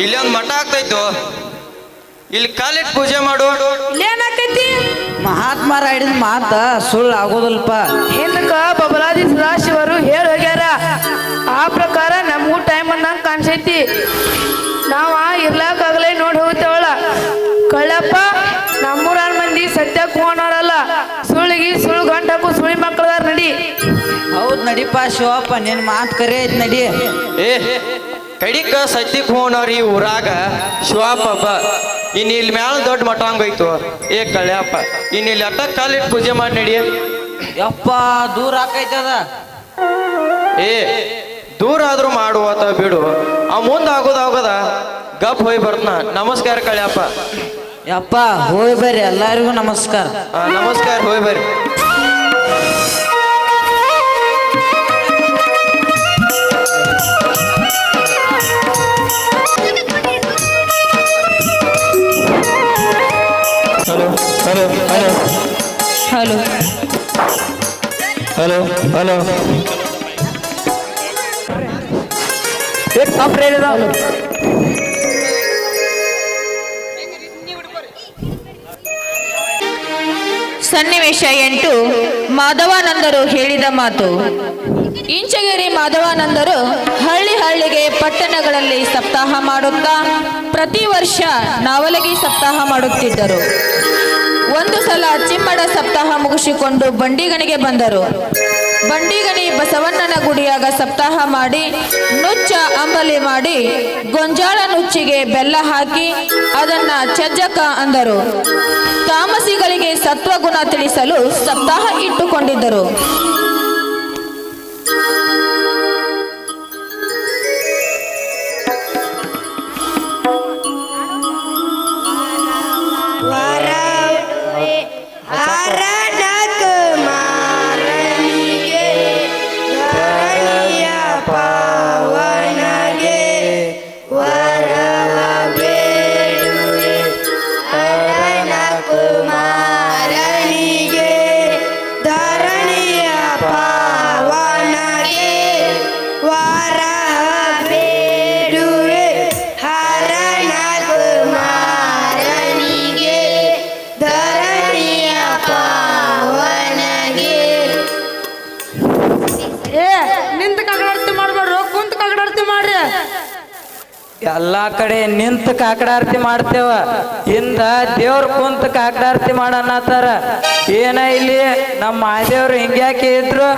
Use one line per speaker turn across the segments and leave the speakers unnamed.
ಇಲ್ಲಿ ಒಂದು ಮಠ ಆಗ್ತೈತು, ಇಲ್ಲಿ ಕಾಲಿಟ್ಟು ಪೂಜೆ ಮಾಡು.
ಏನಾಕೈತಿ?
ಮಹಾತ್ಮರ ಹಿಡಿದ ಮಾತ ಸುಳ್ಳು ಆಗೋದಲ್ಪ.
ಹಿಂದಕ್ಕ ಬಬಲಾದಿ ಸದಾಶಿವರು ಹೇಳಿ ಹೋಗ್ಯಾರ. ಆ ಪ್ರಕಾರ ನಮಗೂ ಟೈಮ್ ಅನ್ನಂಗೆ ಕಾಣಿಸೈತಿ. ನಾವ ಇರ್ಲಾಕಾಗಲೇ ನೋಡಿ ಹೋಗ್ತೇವಳ. ಕಳ್ಳಪ್ಪ ನಮ್ಮೂರ ಮಂದಿ ಸತ್ಯ ಕೂನೋರಲ್ಲ. ಸುಳ್ಳಿಗೆ ಸುಳ್ಳು ಗಂಟಕ್ಕೂ ಸುಳಿ ಮಕ್ಕಳದಾರ ನಡಿ.
ಹೌದ್ ನಡಿಪ ಶಿವಪ್ಪ, ನಿನ್ ಮಾತು ಕರೆ ಐತ್ ನಡಿ.
ಏ ಕಡಿಕ ಸತ್ಯಕ್ ಹೋನವ್ರಿ ಊರಾಗ ಶಿವಪ್ಪ ಹಬ್ಬ. ಇನ್ನು ಇಲ್ಲಿ ಮ್ಯಾಲ ದೊಡ್ಡ ಮಠ ಹಂಗೋಯ್ತು. ಏ ಕಳ್ಯಪ್ಪ, ಇನ್ನು ಇಲ್ಲಿ ಅಟ್ಟ ಕಾಲಿಟ್ಟು ಪೂಜೆ ಮಾಡಿ ನಡಿ.
ಯಪ್ಪ ದೂರ ಆಕೈತದ.
ಏ ದೂರ ಆದ್ರೂ ಮಾಡುವತ್ತ ಬಿಡು, ಆ ಮುಂದೆ ಆಗೋದ ಗಪ್ ಹೋಗಿ ಬರ್ತನ. ನಮಸ್ಕಾರ ಕಳ್ಯಪ್ಪ.
ಯಪ್ಪ ಹೋಯ್ ಬರ್ರಿ, ಎಲ್ಲರಿಗೂ ನಮಸ್ಕಾರ.
ನಮಸ್ಕಾರ, ಹೋಗಿ ಬರ್ರಿ.
Hello hello hello hello hello hello
ಸನ್ನಿವೇಶ 8. ಮಾಧವಾನಂದರು ಹೇಳಿದ ಮಾತು. ಇಂಚಗಿರಿ ಮಾಧವಾನಂದರು ಹಳ್ಳಿಗೆ ಪಟ್ಟಣಗಳಲ್ಲಿ ಸಪ್ತಾಹ ಮಾಡುತ್ತಾ ಪ್ರತಿ ವರ್ಷ ನಾವಲಗಿ ಸಪ್ತಾಹ ಮಾಡುತ್ತಿದ್ದರು. ಒಂದು ಸಲ ಚಿಮ್ಮಡ ಸಪ್ತಾಹ ಮುಗಿಸಿಕೊಂಡು ಬಂಡಿಗಣಿಗೆ ಬಂದರು. ಬಂಡಿಗಣಿ ಬಸವಣ್ಣನ ಗುಡಿಯಾಗ ಸಪ್ತಾಹ ಮಾಡಿ ನುಚ್ಚ ಅಂಬಲಿ ಮಾಡಿ ಗೊಂಜಾಳ ನುಚ್ಚಿಗೆ ಬೆಲ್ಲ ಹಾಕಿ ಅದನ್ನ ಚಜ್ಜಕ ಅಂದರು. ತಾಮಸಿಗಳಿಗೆ ಸತ್ವಗುಣ ತಿಳಿಸಲು ಸಪ್ತಾಹ ಇಟ್ಟುಕೊಂಡಿದ್ದರು.
ಎಲ್ಲಾ ಕಡೆ ನಿಂತ ಕಾಕಡಾರತಿ ಮಾಡ್ತೇವ, ಹಿಂದ ದೇವ್ರ ಕುಂತ ಕಾಕಡಾರತಿ ಮಾಡನ್ನತ್ತಾರ. ಏನ ಇಲ್ಲಿ ನಮ್ಮ ಮಾದೇವ್ರು ಹಿಂಗ್ಯಾಕೆ ಇದ್ರು?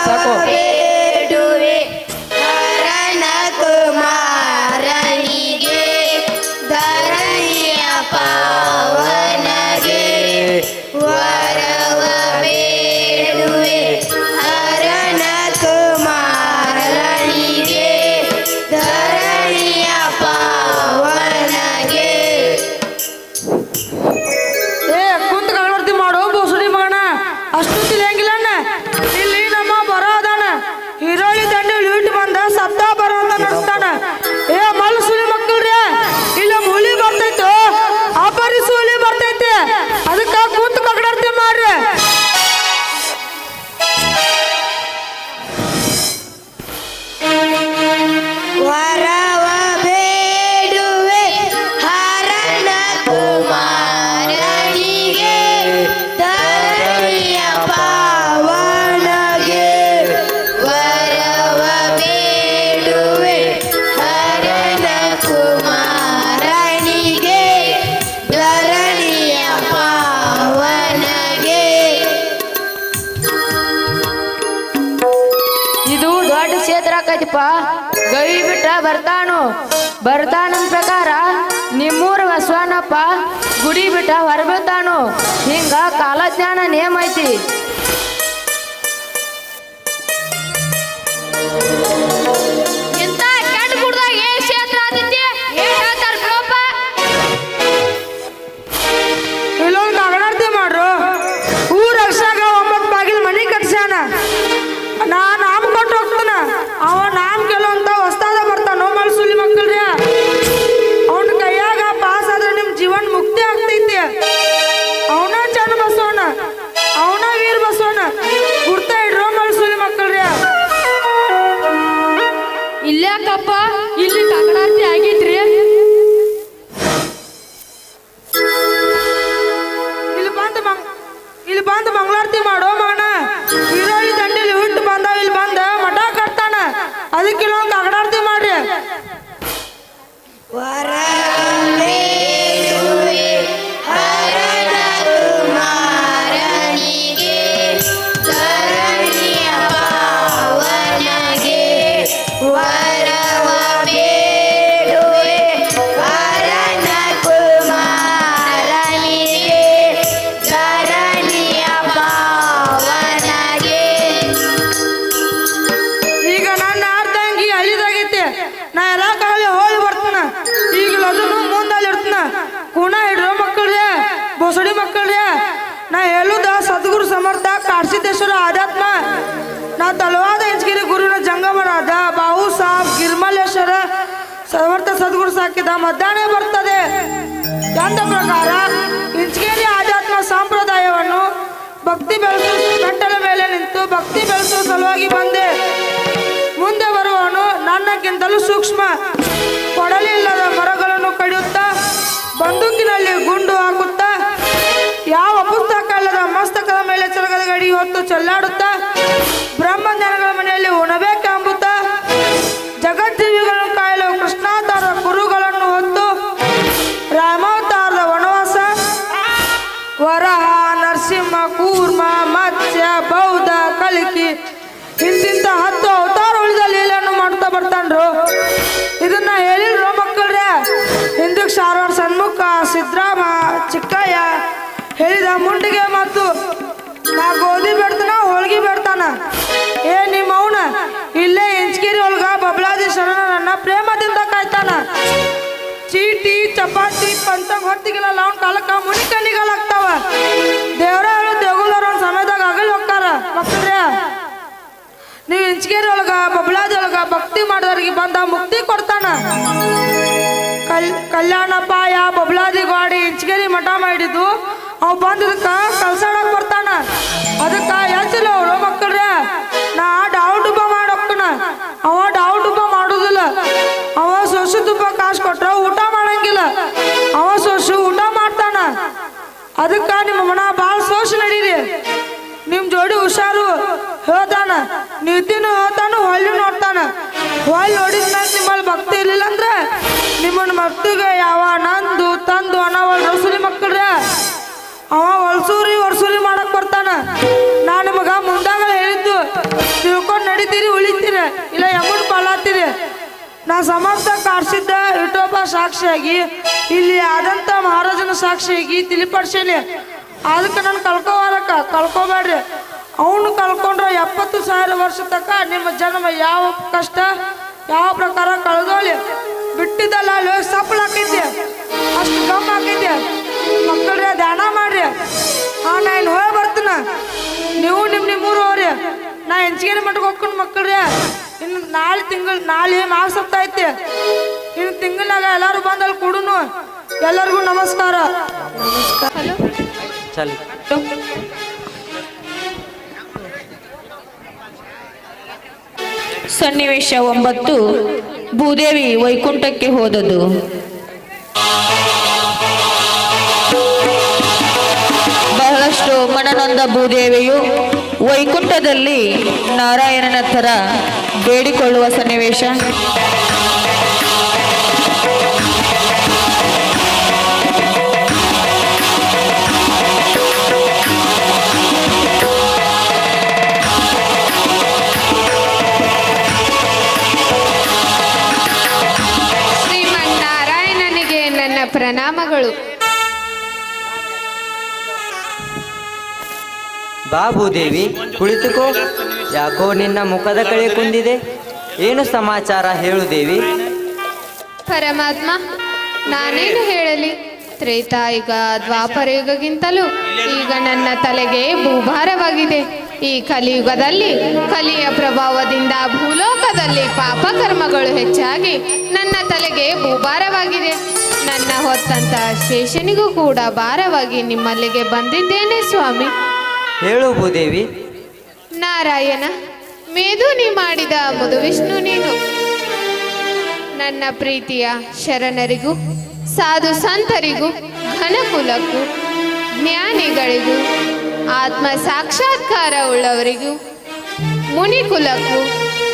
ಸಾಕು.
ಗವಿ ಬಿಟ್ಟ ಬರ್ತಾನಂದ ಪ್ರಕಾರ ನಿಮ್ಮೂರ ಬಸವಣ್ಣಪ್ಪ ಗುಡಿ ಬಿಟ್ಟ ಹೊರಬೀಳ್ತಾನು. ಹಿಂಗ ಕಾಲಜ್ಞಾನ ನೇಮ ಐತಿ. ಇಲ್ಲೊಂದು ಕಾಗಡಾರ್ತಿ ಮಾಡ್ರು. ಊರ ಅಕ್ಷಾಗ 9 ಬಾಗಿಲು ಮನಿ ಕಟ್ಸ್ಯಾನ. ನಾ ನಾಮ ಕೊಟ್ಟು ಹೋಗ್ತಾನ. ಅವ ನಾಮ ಕೆಲವಂತ ಹೊಸ್ತಾದ ಬರ್ತಾನ. ಮಳ್ಸುಲಿ ಮಕ್ಕಳ್ರಿ, ಅವನ ಕೈಯಾಗ ಪಾಸ್ ಆದ್ರೆ ನಿಮ್ ಜೀವನ ಮುಕ್ತಿ ಆಗ್ತೈತಿ. ಅವನ ಚನ್ನ ಬಸವಣ್ಣ, ಅವನ ವೀರ ಬಸವಣ್ಣ ಗುರ್ತ ಇಡ್ರೋ ಮಳ್ಸುಲಿ ಮಕ್ಕಳ್ರಿ. ಯಾಕಪ್ಪ ಇಲ್ಲಿ ಕಾಕಡಾರ್ತಿ ಆಗೈತ್ರಿ? ಇಲ್ಲಿ ಬಂದು ಮಂಗಳಾರತಿ ಮಾಡೋ ಮಗನ. ಈರುಳ್ಳಿ ದಂಡಿಲಿ ಹುಟ್ಟು ಬಂದ ಇಲ್ಲಿ ಬಂದ ಮಠ ಕಟ್ತಾನ. ಅದಕ್ಕೆ ಇಲ್ಲೊಂದು ಕಾಕಡಾರ್ತಿ ಮಾಡ್ರಿ. ಈಗ ನನ್ನ ಅರ್ಧಂಗಿ ಅಲ್ಲಿದಾಗೈತಿ. ನಾ ಎಲ್ಲ ಕಾಲಿ ಹೋಗಿ ಬರ್ತಾನ. ಈಗ ಅದನ್ನು ಮುಂದಲ್ಲಿ ಇರ್ತಾನ. ಕೂಣ ಹಿಡ್ರೋ ಮಕ್ಕಳ್ರಿ, ಬೊಸಡಿ ಮಕ್ಕಳ್ರಿ. ನಾ ಹೇಳುದ ಸದ್ಗುರು ಸಮರ್ಥ ಕಾಶಿದ್ದೇಶ್ವರ ಆಧ್ಯಾತ್ಮ. ನಾ ತಲವಾದ ಇಂಚಗಿರಿ ಗುರುವಿನ ಜಂಗಮರಾದ ಬಾಹು ಸಾಬ್ ಗಿರ್ಮಲೇಶ್ವರ ಸಮರ್ಥ ಸದ್ಗುರು ಸಾಕಿದ ಮಧ್ಯಾಹ್ನ ಬರ್ತದೆ ಎಂದ ಪ್ರಕಾರ ಇಂಚಗೇರಿ ಆಧ್ಯಾತ್ಮ ಸಂಪ್ರದಾಯವನ್ನು ಭಕ್ತಿ ಬೆಳೆಸುವ ಗಂಟಲ ಮೇಲೆ ನಿಂತು ಭಕ್ತಿ ಬೆಳೆಸುವ ಸಲುವಾಗಿ ಬಂದೆ. ಮುಂದೆ ಬರುವವನು ನನ್ನಕ್ಕಿಂತಲೂ ಸೂಕ್ಷ್ಮ. ಕೊಡಲಿಲ್ಲದ ಮರಗಳನ್ನು ಕಡಿಯುತ್ತಾ ಬಂದೂಕಿನಲ್ಲಿ ಗುಂಡು ಹಾಕುತ್ತಾ ಯಾವ ಪುಸ್ತಕ ಇಲ್ಲದ ಮಸ್ತಕದ ಮೇಲೆ ಚಲಗದ ಗಡಿ ಹೊತ್ತು ಚೆಲ್ಲಾಡುತ್ತಾ ಬ್ರಹ್ಮಜ್ಞಾನಗಳ ಮನೆಯಲ್ಲಿ ಉಣಬೇಕೆಂಬುತ್ತಾ ಜಗಜ್ಜೀವಿಗಳನ್ನು ಕಾಯಲು ಕೃಷ್ಣಾವತಾರದ ಕುರುಗಳನ್ನು ಹೊತ್ತು ರಾಮಾವತಾರದ ವನವಾಸ ವರಹ ನರಸಿಂಹ ಕೂರ್ಮ ಮತ್ಸ್ಯ ಬೌದ್ಧ ಕಲಿಕಿ ಇಂತಿಂತ 10 ಅವತಾರ ಉಳಿದ ಲೀಲೆಯನ್ನು ಮಾಡ್ತಾ ಬರ್ತಾನ್ರು. ಇದನ್ನ ಹೇಳಿಲ್ರು ಮಕ್ಕಳ್ರೆ. ಹಿಂದಕ್ಕೆ ಶಾರವಾಡ ಸನ್ಮುಖ ಸಿದ್ರಾಮ ಚಿಕ್ಕಯ್ಯ ಹೇಳಿದ ಮುಂಡಿಗೆ ಮತ್ತು ನಾ ಗೋಧಿ ಬೇಡ್ತಾನ ಹೋಳ್ಗಿ ಬೇಡ್ತಾನ. ಏ ನಿಮ್ಮ ಅವನ ಇಲ್ಲೇ ಇಂಚಗಿರಿ ಒಳಗ ಬಬಲಾದಿ ಶರಣ ನನ್ನ ಪ್ರೇಮದಿಂದ ಕಾಯ್ತಾನ. ಚೀಟಿ ಚಪಾತಿ ಪಂಚಂಗ್ ಹೊತ್ತಿಗೆಲ್ಲ ಅವ್ನ ಕಾಲಕ್ಕ ಮುನಿ ಕಣ್ಣಿಗಳಾಗ್ತಾವ. ದೇವ್ರ ಹೇಳು ದೇಗುಲರ ಸಮಯದಾಗ ಆಗಲ್ ಹೋಗ್ತಾರ ಮಕ್ಕಳ್ರೆ. ನೀವು ಇಂಚಗೇರಿ ಒಳಗ ಬಬಲಾದಿ ಒಳಗ ಭಕ್ತಿ ಮಾಡೋರಿಗೆ ಬಂದ ಮುಕ್ತಿ ಕೊಡ್ತಾನ. ಕಲ್ಯಾಣಪ್ಪಾಯ ಬಬಲಾದಿ ಗಾಡಿ ಇಂಚಗೇರಿ ಮಠ ಮಾಡಿದ್ದು ಅವ್ ಬಂದದಕ್ಕ ಕಲ್ಸಾಡಕ್ ಬರ್ತಾನ. ಅದಕ್ಕ ಹೆಚ್ಚಿಲ್ಲ ಅವ್ರು ಮಕ್ಕಳ್ರೆ. ನಾ ಡಾವ್ ಡುಬ್ಬ ಮಾಡೋಕ್ಕನ. ಅವ ಡಾವ್ ಡುಬ್ಬ ಮಾಡುದಿಲ್ಲ. ಅವ ಸೊಸು ತುಪ್ಪ ಕಾಸು ಕೊಟ್ರ ಊಟ ಮಾಡಂಗಿಲ್ಲ. ಅವ ಸೊಸು ಊಟ ಮಾಡ್ತಾನ. ಅದಕ್ಕ ನಿಮ್ಮ ಮನ ಭಾಳ ಸೋಸು ನಡೀರಿ. ನಿಮ್ ಜೋಡಿ ಹುಷಾರು ಹೇಳ್ತಾನ. ನೀತಿನೂ ಹೇಳ್ತಾನ ಹೊಳ್ಳಿ ನೋಡ್ತಾನ. ಹೊಳ್ಳಿ ನೋಡಿದ ನಿಮ್ಮಲ್ಲಿ ಭಕ್ತಿ ಇರ್ಲಿಲ್ಲ ಅಂದ್ರೆ ನಿಮ್ಮನ್ನ ಭಕ್ತಿಗೆ ಯಾವ ನಂದು ತಂದು ಅನ್ನವಲ್ ರಸೂಲಿ ಮಕ್ಕಳ್ರೆ. ಅವ ವರ್ಷೂರಿ ಮಾಡಕ್ ಬರ್ತಾನ. ನಾ ನಿಮಗ ಮುಂದಾಗಲೇ ಹೇಳಿದ್ದು ತಿಳ್ಕೊಂಡು ನಡೀತೀರಿ ಉಳಿತೀರಿ ಇಲ್ಲ ಎಮ್ಮನ್ ಪಾಲಾತೀರಿ. ನಾ ಸಮರ್ಥ ಕಾರ್ಸಿದ್ದ ವಿಠೋಬ ಸಾಕ್ಷಿಯಾಗಿ ಇಲ್ಲಿ ಆದಂತ ಮಹಾರಾಜನ ಸಾಕ್ಷಿಯಾಗಿ ತಿಳಿಪಡಿಸೇನಿ. ಅದಕ್ಕೆ ನಾನು ಕಳ್ಕೋಬೇಡ್ರಿ. ಅವನು ಕಳ್ಕೊಂಡ್ರೆ 70,000 ವರ್ಷ ತನಕ ನಿಮ್ಮ ಜನ್ಮ ಯಾವ ಕಷ್ಟ ಯಾವ ಪ್ರಕಾರ ಕಳೆದೋಳಿ ಬಿಟ್ಟಿದ್ದಲ್ಲ ಅಲ್ಲಿ ಸಪ್ಪಳ ಹಾಕೈತಿ ಅಷ್ಟು ಕಮ್ಮಿ ಹಾಕೈತಿ ಮಕ್ಕಳ್ರಿ. ಧ್ಯಾನ ಮಾಡ್ರಿ. ನಾ ಇನ್ನು ಹೋಗಿ ಬರ್ತೀನ. ನೀವು ನಿಮ್ಮೂರು ಹೋಗ್ರಿ. ನಾ ಇಂಚಗೇರಿ ಮಠಕ್ಕೆ ಹೋಗ್ಕೊಂಡು ಮಕ್ಕಳ್ರಿ. ಇನ್ನು ನಾಳೆ ಮಾರ್ಚ್ ಸಪ್ತಾಹ ಐತಿ. ಇನ್ನು ತಿಂಗಳಾಗ ಎಲ್ಲರೂ ಬಂದಲ್ಲಿ ಕೊಡುನು. ಎಲ್ಲರಿಗೂ ನಮಸ್ಕಾರ.
ಚಲ್
ಸನ್ನಿವೇಶ 9 ಭೂದೇವಿ ವೈಕುಂಠಕ್ಕೆ ಹೋದದು. ಬಹಳಷ್ಟು ಮನನೊಂದ ಭೂದೇವಿಯು ವೈಕುಂಠದಲ್ಲಿ ನಾರಾಯಣನ ಥರ ಬೇಡಿಕೊಳ್ಳುವ ಸನ್ನಿವೇಶ.
ಶ್ರೀಮನ್ನಾರಾಯಣನಿಗೆ ನನ್ನ ಪ್ರಣಾಮಗಳು.
ಬಾ ಭೂದೇವಿ ಕುಳಿತುಕೋ. ಯಾಕೋ ನಿನ್ನ ಮುಖದ ಕಳೆ ಕುಂದಿದೆ. ಏನು ಸಮಾಚಾರ ಹೇಳು ದೇವಿ.
ಪರಮಾತ್ಮ, ನಾನೇನು ಹೇಳಲಿ? ತ್ರೇತಾಯುಗ ದ್ವಾಪರಯುಗಗಿಂತಲೂ ಈಗ ನನ್ನ ತಲೆಗೆ ಭೂಭಾರವಾಗಿದೆ. ಈ ಕಲಿಯುಗದಲ್ಲಿ ಕಲಿಯ ಪ್ರಭಾವದಿಂದ ಭೂಲೋಕದಲ್ಲಿ ಪಾಪಕರ್ಮಗಳು ಹೆಚ್ಚಾಗಿ ನನ್ನ ತಲೆಗೆ ಭೂಭಾರವಾಗಿದೆ. ನನ್ನ ಹೊತ್ತಂತ ಶೇಷನಿಗೂ ಕೂಡ ಭಾರವಾಗಿ ನಿಮ್ಮಲ್ಲಿಗೆ ಬಂದಿದ್ದೇನೆ ಸ್ವಾಮಿ.
ಹೇಳು ಭೂದೇವಿ.
ನಾರಾಯಣ, ಮೇದು ನೀ ಮಾಡಿದ ಮಧು ವಿಷ್ಣು ನೀನು. ನನ್ನ ಪ್ರೀತಿಯ ಶರಣರಿಗೂ ಸಾಧು ಸಂತರಿಗೂ ಘನಕುಲಕ್ಕೂ ಜ್ಞಾನಿಗಳಿಗೂ ಆತ್ಮ ಸಾಕ್ಷಾತ್ಕಾರ ಉಳ್ಳವರಿಗೂ ಮುನಿಕುಲಕ್ಕೂ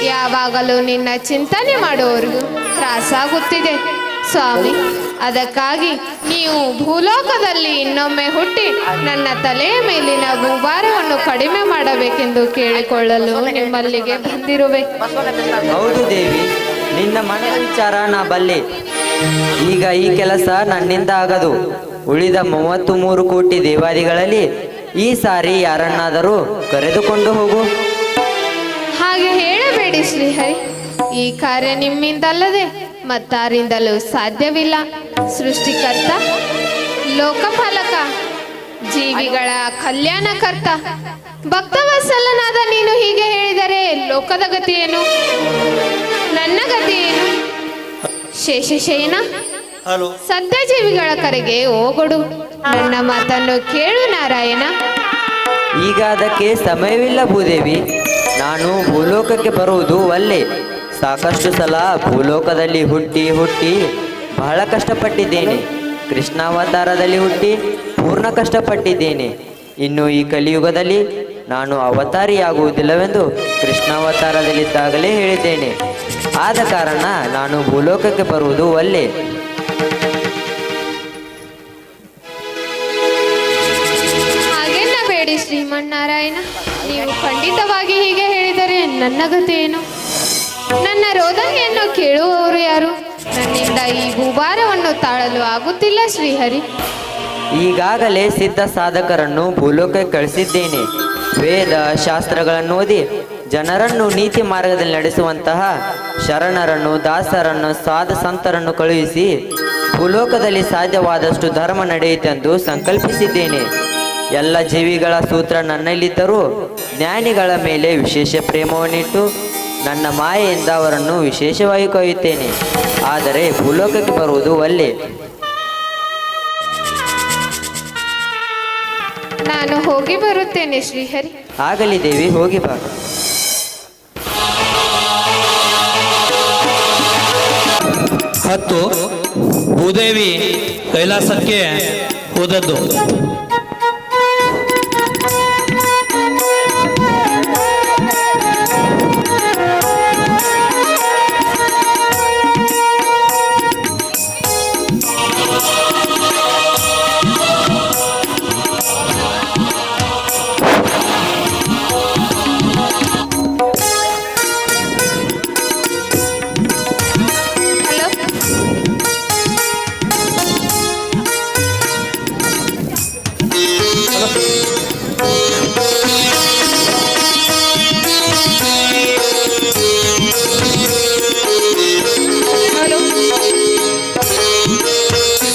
ಯಾವಾಗಲೂ ನಿನ್ನ ಚಿಂತನೆ ಮಾಡುವವರಿಗೂ ತ್ರಾಸಾಗುತ್ತಿದೆ ಸ್ವಾಮಿ. ಅದಕ್ಕಾಗಿ ನೀವು ಭೂಲೋಕದಲ್ಲಿ ಇನ್ನೊಮ್ಮೆ ಹುಟ್ಟಿ ನನ್ನ ತಲೆಯ ಮೇಲಿನ ಭೂಭಾರವನ್ನು ಕಡಿಮೆ ಮಾಡಬೇಕೆಂದು ಕೇಳಿಕೊಳ್ಳಲು ನಿಮ್ಮಲ್ಲಿಗೆ ಬಂದಿರುವೆ.
ಹೌದು ದೇವಿ, ನಿನ್ನ ಮನದ ವಿಚಾರ ನಾ ಬಲ್ಲೆ. ಈಗ ಈ ಕೆಲಸ ನನ್ನಿಂದ ಆಗದು. ಉಳಿದ 33 ಕೋಟಿ ದೇವಾದಿಗಳಲ್ಲಿ ಈ ಸಾರಿ ಯಾರನ್ನಾದರೂ ಕರೆದುಕೊಂಡು ಹೋಗು.
ಹಾಗೆ ಹೇಳಬೇಡಿ ಶ್ರೀಹರಿ. ಈ ಕಾರ್ಯ ನಿಮ್ಮಿಂದಲ್ಲದೆ ಮತ್ತಾರಿಂದಲೂ ಸಾಧ್ಯವಿಲ್ಲ. ಸೃಷ್ಟಿಕರ್ತ, ಲೋಕಪಾಲಕ, ಜೀವಿಗಳ ಕಲ್ಯಾಣಕರ್ತ, ಭಕ್ತವತ್ಸಲನಾದ ನೀನು ಹೀಗೆ ಹೇಳಿದರೆ ಲೋಕದ ಗತಿ ಏನು? ನನ್ನ ಗತಿ ಏನು? ಶೇಷಶಯನ, ಸತ್ಯಜೀವಿಗಳ ಕರೆಗೆ ಹೋಗೊಡು. ನನ್ನ ಮಾತನ್ನು ಕೇಳು ನಾರಾಯಣ.
ಈಗ ಅದಕ್ಕೆ ಸಮಯವಿಲ್ಲ ಭೂದೇವಿ. ನಾನು ಭೂಲೋಕಕ್ಕೆ ಬರುವುದು ಒಲ್ಲೆ. ಸಾಕಷ್ಟು ಸಲ ಭೂಲೋಕದಲ್ಲಿ ಹುಟ್ಟಿ ಬಹಳ ಕಷ್ಟಪಟ್ಟಿದ್ದೇನೆ. ಕೃಷ್ಣಾವತಾರದಲ್ಲಿ ಹುಟ್ಟಿ ಪೂರ್ಣ ಕಷ್ಟಪಟ್ಟಿದ್ದೇನೆ. ಇನ್ನು ಈ ಕಲಿಯುಗದಲ್ಲಿ ನಾನು ಅವತಾರಿಯಾಗುವುದಿಲ್ಲವೆಂದು ಕೃಷ್ಣಾವತಾರದಲ್ಲಿದ್ದಾಗಲೇ ಹೇಳಿದ್ದೇನೆ. ಆದ ಕಾರಣ ನಾನು ಭೂಲೋಕಕ್ಕೆ ಬರುವುದು ಒಲ್ಲೆ.
ಹಾಗೆನ್ನಬೇಡಿ ಶ್ರೀಮನ್ನಾರಾಯಣ. ನೀವು ಖಂಡಿತವಾಗಿ ಹೀಗೆ ಹೇಳಿದರೆ ನನ್ನ ಗತಿ ಏನು? ನನ್ನ ರೋದನೆಯನ್ನು ಕೇಳುವವರು ಯಾರು? ನನ್ನಿಂದ ಈ ಭೂಭಾರವನ್ನು ತಾಳಲು ಆಗುತ್ತಿಲ್ಲ ಶ್ರೀಹರಿ.
ಈಗಾಗಲೇ ಸಿದ್ಧ ಸಾಧಕರನ್ನು ಭೂಲೋಕಕ್ಕೆ ಕಳಿಸಿದ್ದೇನೆ. ವೇದ ಶಾಸ್ತ್ರಗಳನ್ನು ಓದಿ ಜನರನ್ನು ನೀತಿ ಮಾರ್ಗದಲ್ಲಿ ನಡೆಸುವಂತಹ ಶರಣರನ್ನು, ದಾಸರನ್ನು, ಸಾಧು ಸಂತರನ್ನು ಕಳುಹಿಸಿ ಭೂಲೋಕದಲ್ಲಿ ಸಾಧ್ಯವಾದಷ್ಟು ಧರ್ಮ ನಡೆಯಿತೆಂದು ಸಂಕಲ್ಪಿಸಿದ್ದೇನೆ. ಎಲ್ಲ ಜೀವಿಗಳ ಸೂತ್ರ ನನ್ನಲ್ಲಿದ್ದರೂ ಜ್ಞಾನಿಗಳ ಮೇಲೆ ವಿಶೇಷ ಪ್ರೇಮವನ್ನಿಟ್ಟು ನನ್ನ ಮಾಯೆಯಿಂದ ಅವರನ್ನು ವಿಶೇಷವಾಗಿ ಕೊಯ್ಯುತ್ತೇನೆ. ಆದರೆ ಭೂಲೋಕಕ್ಕೆ ಬರುವುದು ಒಲ್ಲೆ.
ನಾನು ಹೋಗಿ ಬರುತ್ತೇನೆ ಶ್ರೀಹರಿ.
ಆಗಲಿ ದೇವಿ, ಹೋಗಿ ಬಾ.
ಹತ್ತು ಭೂದೇವಿ ಕೈಲಾಸಕ್ಕೆ ಹೋದದ್ದು.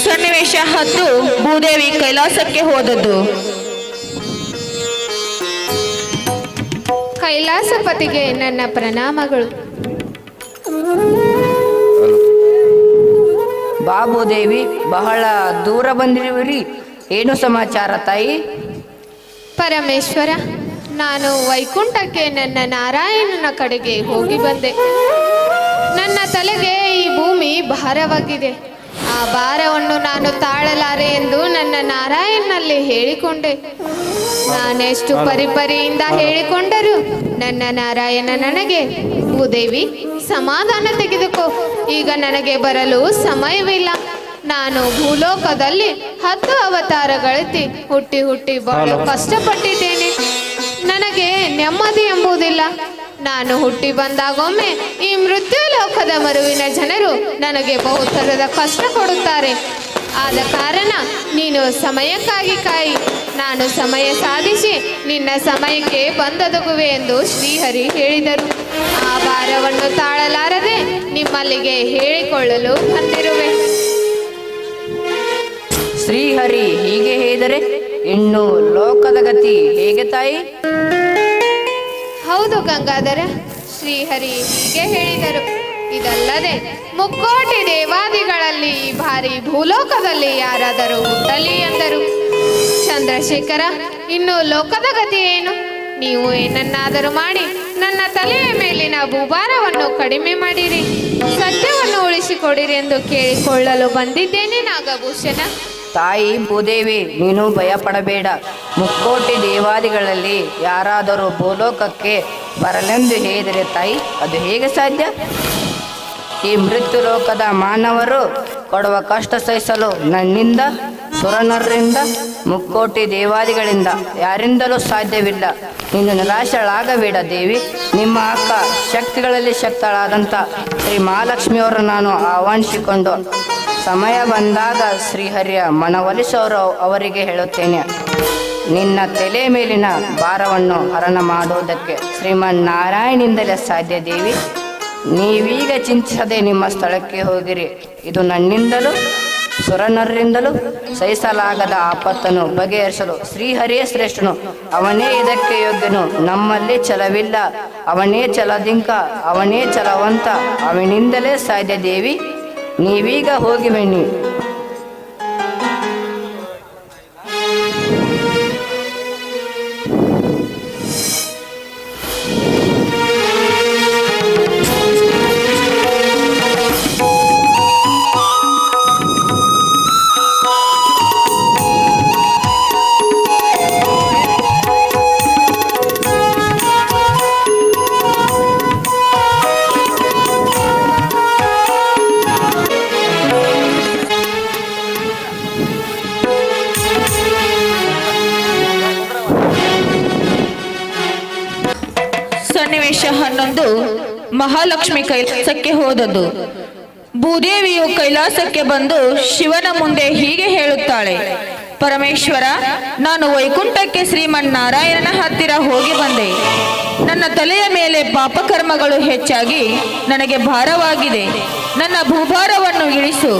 ಸನ್ನಿವೇಶ 10 ಭೂದೇವಿ ಕೈಲಾಸಕ್ಕೆ ಹೋದದ್ದು.
ಕೈಲಾಸಪತಿಗೆ ನನ್ನ ಪ್ರಣಾಮಗಳು.
ಬಾಬುದೇವಿ, ಬಹಳ ದೂರ ಬಂದಿರುವಿರಿ. ಏನು ಸಮಾಚಾರ ತಾಯಿ?
ಪರಮೇಶ್ವರ, ನಾನು ವೈಕುಂಠಕ್ಕೆ ನನ್ನ ನಾರಾಯಣನ ಕಡೆಗೆ ಹೋಗಿ ಬಂದೆ. ನನ್ನ ತಲೆಗೆ ಈ ಭೂಮಿ ಭಾರವಾಗಿದೆ. ಆ ಭಾರವನ್ನು ನಾನು ತಾಳಲಾರೆ ಎಂದು ನನ್ನ ನಾರಾಯಣನಲ್ಲಿ ಹೇಳಿಕೊಂಡೆ. ನಾನೆಷ್ಟು ಪರಿಪರಿಯಿಂದ ಹೇಳಿಕೊಂಡರೂ ನನ್ನ ನಾರಾಯಣ ನನಗೆ, ಭೂದೇವಿ ಸಮಾಧಾನ ತೆಗೆದುಕೋ, ಈಗ ನನಗೆ ಬರಲು ಸಮಯವಿಲ್ಲ. ನಾನು ಭೂಲೋಕದಲ್ಲಿ 10 ಅವತಾರಗಳೆತ್ತಿ ಹುಟ್ಟಿ ಬಹಳ ಕಷ್ಟಪಟ್ಟಿದ್ದೇನೆ. ನನಗೆ ನೆಮ್ಮದಿ ಎಂಬುದಿಲ್ಲ. ನಾನು ಹುಟ್ಟಿ ಬಂದಾಗೊಮ್ಮೆ ಈ ಮೃತ್ಯು ಲೋಕದ ಮರುವಿನ ಜನರು ನನಗೆ ಬಹುತರದ ಕಷ್ಟ ಕೊಡುತ್ತಾರೆ. ಆದ ಕಾರಣ ನೀನು ಸಮಯಕ್ಕಾಗಿ ಕಾಯಿ. ನಾನು ಸಮಯ ಸಾಧಿಸಿ ನಿನ್ನ ಸಮಯಕ್ಕೆ ಬಂದೊದಗುವೆ ಎಂದು ಶ್ರೀಹರಿ ಹೇಳಿದರು. ಆ ಭಾರವನ್ನು ತಾಳಲಾರದೆ ನಿಮ್ಮಲ್ಲಿಗೆ ಹೇಳಿಕೊಳ್ಳಲು ಬಂದಿರುವೆ.
ಶ್ರೀಹರಿ ಹೀಗೆ ಹೇಳಿದರೆ ಇನ್ನು ಲೋಕದ ಗತಿ ಹೇಗೆ ತಾಯಿ?
ಹೌದು ಗಂಗಾಧರ, ಶ್ರೀಹರಿ ಹೀಗೆ ಹೇಳಿದರು. ಇದಲ್ಲದೆ 3 ಕೋಟಿ ದೇವಾದಿಗಳಲ್ಲಿ ಈ ಬಾರಿ ಭೂಲೋಕದಲ್ಲಿ ಯಾರಾದರೂ ಹುಟ್ಟಲಿ ಎಂದರು. ಚಂದ್ರಶೇಖರ, ಇನ್ನು ಲೋಕದ ಗತಿ ಏನು? ನೀವು ಏನನ್ನಾದರೂ ಮಾಡಿ ನನ್ನ ತಲೆಯ ಮೇಲಿನ ಭೂಭಾರವನ್ನು ಕಡಿಮೆ ಮಾಡಿರಿ. ಸತ್ಯವನ್ನು ಉಳಿಸಿಕೊಳ್ಳಿ. ಕೊಡಿರಿ ಎಂದು ಕೇಳಿಕೊಳ್ಳಲು ಬಂದಿದ್ದೇನೆ ನಾಗಭೂಷಣ.
ತಾಯಿ ಭೂದೇವಿ, ನೀನು ಭಯಪಡಬೇಡ. ಮುಕ್ಕೋಟಿ ದೇವಾದಿಗಳಲ್ಲಿ ಯಾರಾದರೂ ಭೂಲೋಕಕ್ಕೆ ಬರಲೆಂದು ಹೇಳಿದರೆ ತಾಯಿ, ಅದು ಹೇಗೆ ಸಾಧ್ಯ? ಈ ಮೃತ್ಯು ಲೋಕದ ಮಾನವರು ಕೊಡುವ ಕಷ್ಟ ಸಹಿಸಲು ನನ್ನಿಂದ, ಸುರನರಿಂದ, ಮುಕ್ಕೋಟಿ ದೇವಾದಿಗಳಿಂದ ಯಾರಿಂದಲೂ ಸಾಧ್ಯವಿಲ್ಲ. ನೀನು ನಿರಾಶಳಾಗಬೇಡ ದೇವಿ. ನಿಮ್ಮ ಅಕ್ಕ ಶಕ್ತಿಗಳಲ್ಲಿ ಶಕ್ತಳಾದಂಥ ಶ್ರೀ ಮಹಾಲಕ್ಷ್ಮಿಯವರು ನಾನು ಆಹ್ವಾನಿಸಿಕೊಂಡು ಸಮಯ ಬಂದಾಗ ಶ್ರೀಹರಿಯ ಮನವೊಲಿಸೋರು ಅವರಿಗೆ ಹೇಳುತ್ತೇನೆ. ನಿನ್ನ ತಲೆ ಮೇಲಿನ ಭಾರವನ್ನು ಹರಣ ಮಾಡುವುದಕ್ಕೆ ಶ್ರೀಮನ್ನಾರಾಯಣಿಂದಲೇ ಸಾಧ್ಯ ದೇವಿ. ನೀವೀಗ ಚಿಂತಿಸದೆ ನಿಮ್ಮ ಸ್ಥಳಕ್ಕೆ ಹೋಗಿರಿ. ಇದು ನನ್ನಿಂದಲೂ ಸುರನರಿಂದಲೂ ಸಹಿಸಲಾಗದ ಆಪತ್ತನ್ನು ಬಗೆಹರಿಸಲು ಶ್ರೀಹರಿಯೇ ಶ್ರೇಷ್ಠನು. ಅವನೇ ಇದಕ್ಕೆ ಯೋಗ್ಯನು. ನಮ್ಮಲ್ಲಿ ಛಲವಿಲ್ಲ, ಅವನೇ ಛಲದಿಂಕ, ಅವನೇ ಛಲವಂತ, ಅವನಿಂದಲೇ ಸಾಧ್ಯ ದೇವಿ. ನೀವೀಗ ಹೋಗಿ ಬನ್ನಿ.
ಸನ್ನಿವೇಶ 11. ಮಹಾಲಕ್ಷ್ಮಿ ಕೈಲಾಸಕ್ಕೆ ಹೋದದ್ದು. ಭೂದೇವಿಯು ಕೈಲಾಸಕ್ಕೆ ಬಂದು ಶಿವನ ಮುಂದೆ ಹೀಗೆ ಹೇಳುತ್ತಾಳೆ: ಪರಮೇಶ್ವರ, ನಾನು ವೈಕುಂಠಕ್ಕೆ ಶ್ರೀಮನ್ನಾರಾಯಣನ ಹತ್ತಿರ ಹೋಗಿ ಬಂದೆ. ನನ್ನ ತಲೆಯ ಮೇಲೆ ಪಾಪಕರ್ಮಗಳು ಹೆಚ್ಚಾಗಿ ನನಗೆ ಭಾರವಾಗಿದೆ. ನನ್ನ ಭೂಭಾರವನ್ನು ಇಳಿಸು.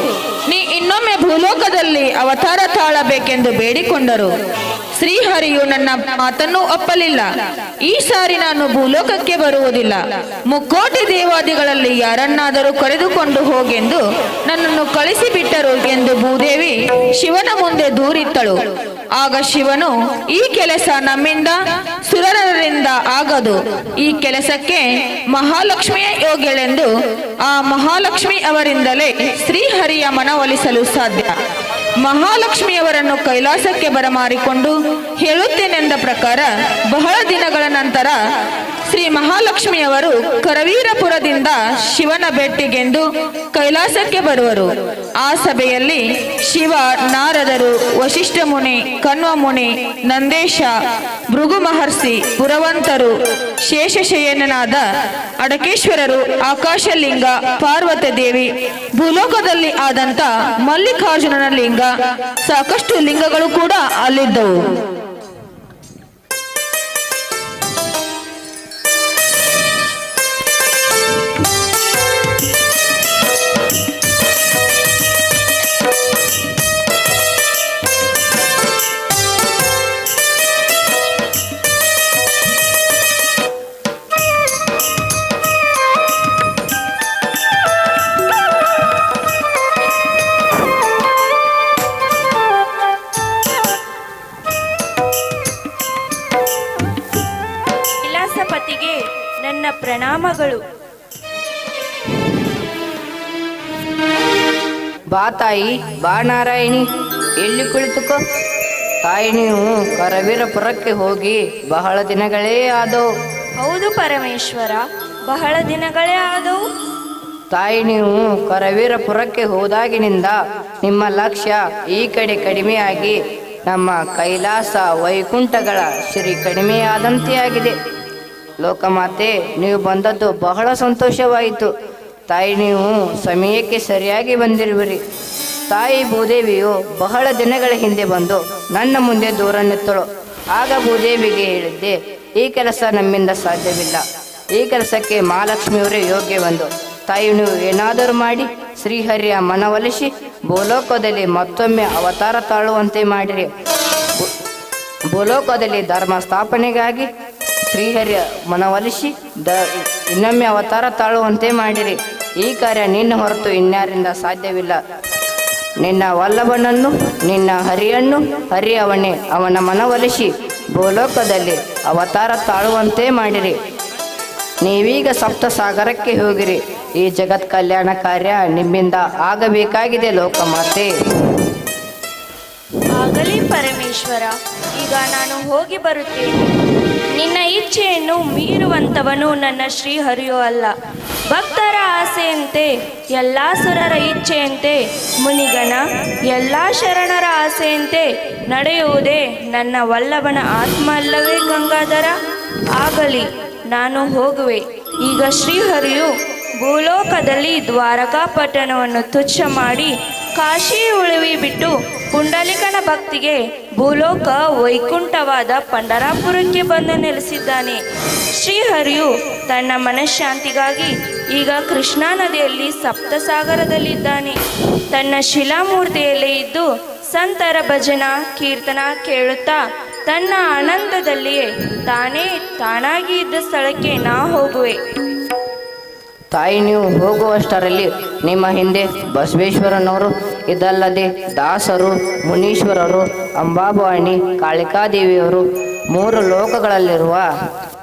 ನೀ ಇನ್ನೊಮ್ಮೆ ಭೂಲೋಕದಲ್ಲಿ ಅವತಾರ ತಾಳಬೇಕೆಂದು ಬೇಡಿಕೊಂಡರು. ಶ್ರೀಹರಿಯು ನನ್ನ ಮಾತನ್ನು ಒಪ್ಪಲಿಲ್ಲ. ಈ ಸಾರಿ ನಾನು ಭೂಲೋಕಕ್ಕೆ ಬರುವುದಿಲ್ಲ. ಮುಕ್ಕೋಟಿ ದೇವಾದಿಗಳಲ್ಲಿ ಯಾರನ್ನಾದರೂ ಕರೆದುಕೊಂಡು ಹೋಗೆಂದು ನನ್ನನ್ನು ಕಳಿಸಿಬಿಟ್ಟರು ಎಂದು ಭೂದೇವಿ ಶಿವನ ಮುಂದೆ ದೂರಿತ್ತಳು. ಆಗ ಶಿವನು, ಈ ಕೆಲಸ ನಮ್ಮಿಂದ ಸುರನರಿಂದ ಆಗದು. ಈ ಕೆಲಸಕ್ಕೆ ಮಹಾಲಕ್ಷ್ಮಿಯ ಯೋಗ್ಯಳೆಂದು ಆ ಮಹಾಲಕ್ಷ್ಮಿ ಅವರಿಂದಲೇ ಶ್ರೀಹರಿಯ ಮನವೊಲಿಸಲು ಸಾಧ್ಯ. ಮಹಾಲಕ್ಷ್ಮಿಯವರನ್ನು ಕೈಲಾಸಕ್ಕೆ ಬರಮಾಡಿಕೊಂಡು ಹೇಳುತ್ತೇನೆಂದ ಪ್ರಕಾರ ಬಹಳ ದಿನಗಳ ನಂತರ ಶ್ರೀ ಮಹಾಲಕ್ಷ್ಮಿಯವರು ಕರವೀರಪುರದಿಂದ ಶಿವನ ಭೇಟಿಗೆಂದು ಕೈಲಾಸಕ್ಕೆ ಬರುವರು. ಆ ಸಭೆಯಲ್ಲಿ ಶಿವ, ನಾರದರು, ವಶಿಷ್ಠ ಮುನಿ, ಕಣ್ವ ಮುನಿ, ನಂದೇಶ, ಭೃಗು ಮಹರ್ಷಿ, ಪುರವಂತರು, ಶೇಷಶಯನನಾದ ಅಡಕೇಶ್ವರರು, ಆಕಾಶಲಿಂಗ, ಪಾರ್ವತಿ ದೇವಿ, ಭೂಲೋಕದಲ್ಲಿ ಆದಂತ ಮಲ್ಲಿಕಾರ್ಜುನನ ಲಿಂಗ, ಸಾಕಷ್ಟು ಲಿಂಗಗಳು ಕೂಡ ಅಲ್ಲಿದ್ದವು.
ಕೈಲಾಸಪತಿಗೆ ನನ್ನ ಪ್ರಣಾಮಗಳು.
ಬಾ ತಾಯಿ, ಬಾ ನಾರಾಯಣಿ, ಎಲ್ಲಿ ಕುಳಿತುಕೋ. ತಾಯಿ, ನೀವು ಕರವೀರಪುರಕ್ಕೆ ಹೋಗಿ ಬಹಳ ದಿನಗಳೇ ಆದವು.
ಹೌದು ಪರಮೇಶ್ವರ, ಬಹಳ ದಿನಗಳೇ ಆದವು.
ತಾಯಿ, ನೀವು ಕರವೀರಪುರಕ್ಕೆ ಹೋದಾಗಿನಿಂದ ನಿಮ್ಮ ಲಕ್ಷ್ಯ ಈ ಕಡೆ ಕಡಿಮೆಯಾಗಿ ನಮ್ಮ ಕೈಲಾಸ ವೈಕುಂಠಗಳ ಶ್ರೀ ಕಡಿಮೆಯಾದಂತೆ ಆಗಿದೆ. ಲೋಕಮಾತೆ, ನೀವು ಬಂದದ್ದು ಬಹಳ ಸಂತೋಷವಾಯಿತು. ತಾಯಿ, ನೀವು ಸಮಯಕ್ಕೆ ಸರಿಯಾಗಿ ಬಂದಿರುವಿರಿ. ತಾಯಿ ಭೂದೇವಿಯು ಬಹಳ ದಿನಗಳ ಹಿಂದೆ ಬಂದು ನನ್ನ ಮುಂದೆ ದೂರನ್ನೆತ್ತಳು. ಆಗ ಭೂದೇವಿಗೆ ಹೇಳಿದ್ದೆ, ಈ ಕೆಲಸ ನಮ್ಮಿಂದ ಸಾಧ್ಯವಿಲ್ಲ. ಈ ಕೆಲಸಕ್ಕೆ ಮಹಾಲಕ್ಷ್ಮಿಯವರೇ ಯೋಗ್ಯವೆಂದು. ತಾಯಿ, ನೀವು ಏನಾದರೂ ಮಾಡಿ ಶ್ರೀಹರಿಯ ಮನವೊಲಿಸಿ ಭೂಲೋಕದಲ್ಲಿ ಮತ್ತೊಮ್ಮೆ ಅವತಾರ ತಾಳುವಂತೆ ಮಾಡಿರಿ. ಭೂಲೋಕದಲ್ಲಿ ಧರ್ಮ ಸ್ಥಾಪನೆಗಾಗಿ ಶ್ರೀಹರಿಯ ಮನವೊಲಿಸಿ ಇನ್ನೊಮ್ಮೆ ಅವತಾರ ತಾಳುವಂತೆ ಮಾಡಿರಿ. ಈ ಕಾರ್ಯ ನಿನ್ನ ಹೊರತು ಇನ್ಯಾರಿಂದ ಸಾಧ್ಯವಿಲ್ಲ. ನಿನ್ನ ವಲ್ಲಭನನ್ನು, ನಿನ್ನ ಹರಿಯನ್ನು, ಹರಿ ಅವನೇ, ಅವನ ಮನವೊಲಿಸಿ ಭೂಲೋಕದಲ್ಲಿ ಅವತಾರ ತಾಳುವಂತೆ ಮಾಡಿರಿ. ನೀವೀಗ ಸಪ್ತ ಸಾಗರಕ್ಕೆ ಹೋಗಿರಿ. ಈ ಜಗತ್ ಕಲ್ಯಾಣ ಕಾರ್ಯ ನಿಮ್ಮಿಂದ ಆಗಬೇಕಾಗಿದೆ ಲೋಕಮಾತೆ.
ಆಗಲಿ ಪರಮೇಶ್ವರ, ಈಗ ನಾನು ಹೋಗಿ ಬರುತ್ತೇನೆ. ನಿನ್ನ ಇಚ್ಛೆಯನ್ನು ಮೀರುವಂತವನು ನನ್ನ ಶ್ರೀಹರಿಯೂ ಅಲ್ಲ. ಭಕ್ತರ ಆಸೆಯಂತೆ ಎಲ್ಲ ಸುರರ ಇಚ್ಛೆಯಂತೆ ಮುನಿಗಣ ಎಲ್ಲ ಶರಣರ ಆಸೆಯಂತೆ ನಡೆಯುವುದೇ ನನ್ನ ವಲ್ಲಭನ ಆತ್ಮ ಅಲ್ಲವೇ ಗಂಗಾಧರ? ಆಗಲಿ, ನಾನು ಹೋಗುವೆ. ಈಗ ಶ್ರೀಹರಿಯು ಭೂಲೋಕದಲ್ಲಿ ದ್ವಾರಕಾ ಪಟ್ಟಣವನ್ನು ತುಚ್ಛ ಮಾಡಿ ಕಾಶಿ ಉಳಿವಿ ಬಿಟ್ಟು ಪುಂಡಲಿಕನ ಭಕ್ತಿಗೆ ಭೂಲೋಕ ವೈಕುಂಠವಾದ ಪಂಡರಾಪುರಕ್ಕೆ ಬಂದು ನೆಲೆಸಿದ್ದಾನೆ. ಶ್ರೀಹರಿಯು ತನ್ನ ಮನಃಶಾಂತಿಗಾಗಿ ಈಗ ಕೃಷ್ಣಾ ನದಿಯಲ್ಲಿ ಸಪ್ತಸಾಗರದಲ್ಲಿದ್ದಾನೆ. ತನ್ನ ಶಿಲಾಮೂರ್ತಿಯಲ್ಲೇ ಇದ್ದು ಸಂತರ ಭಜನ ಕೀರ್ತನ ಕೇಳುತ್ತಾ ತನ್ನ ಆನಂದದಲ್ಲಿಯೇ ತಾನಾಗಿ ಇದ್ದ ಸ್ಥಳಕ್ಕೆ ನಾ ಹೋಗುವೆ.
ತಾಯಿ, ನೀವು ಹೋಗುವಷ್ಟರಲ್ಲಿ ನಿಮ್ಮ ಹಿಂದೆ ಬಸವೇಶ್ವರನವರು, ಇದಲ್ಲದೆ ದಾಸರು, ಮುನೀಶ್ವರರು, ಅಂಬಾಭವಾಣಿ, ಕಾಳಿಕಾದೇವಿಯವರು, 3 ಲೋಕಗಳಲ್ಲಿರುವ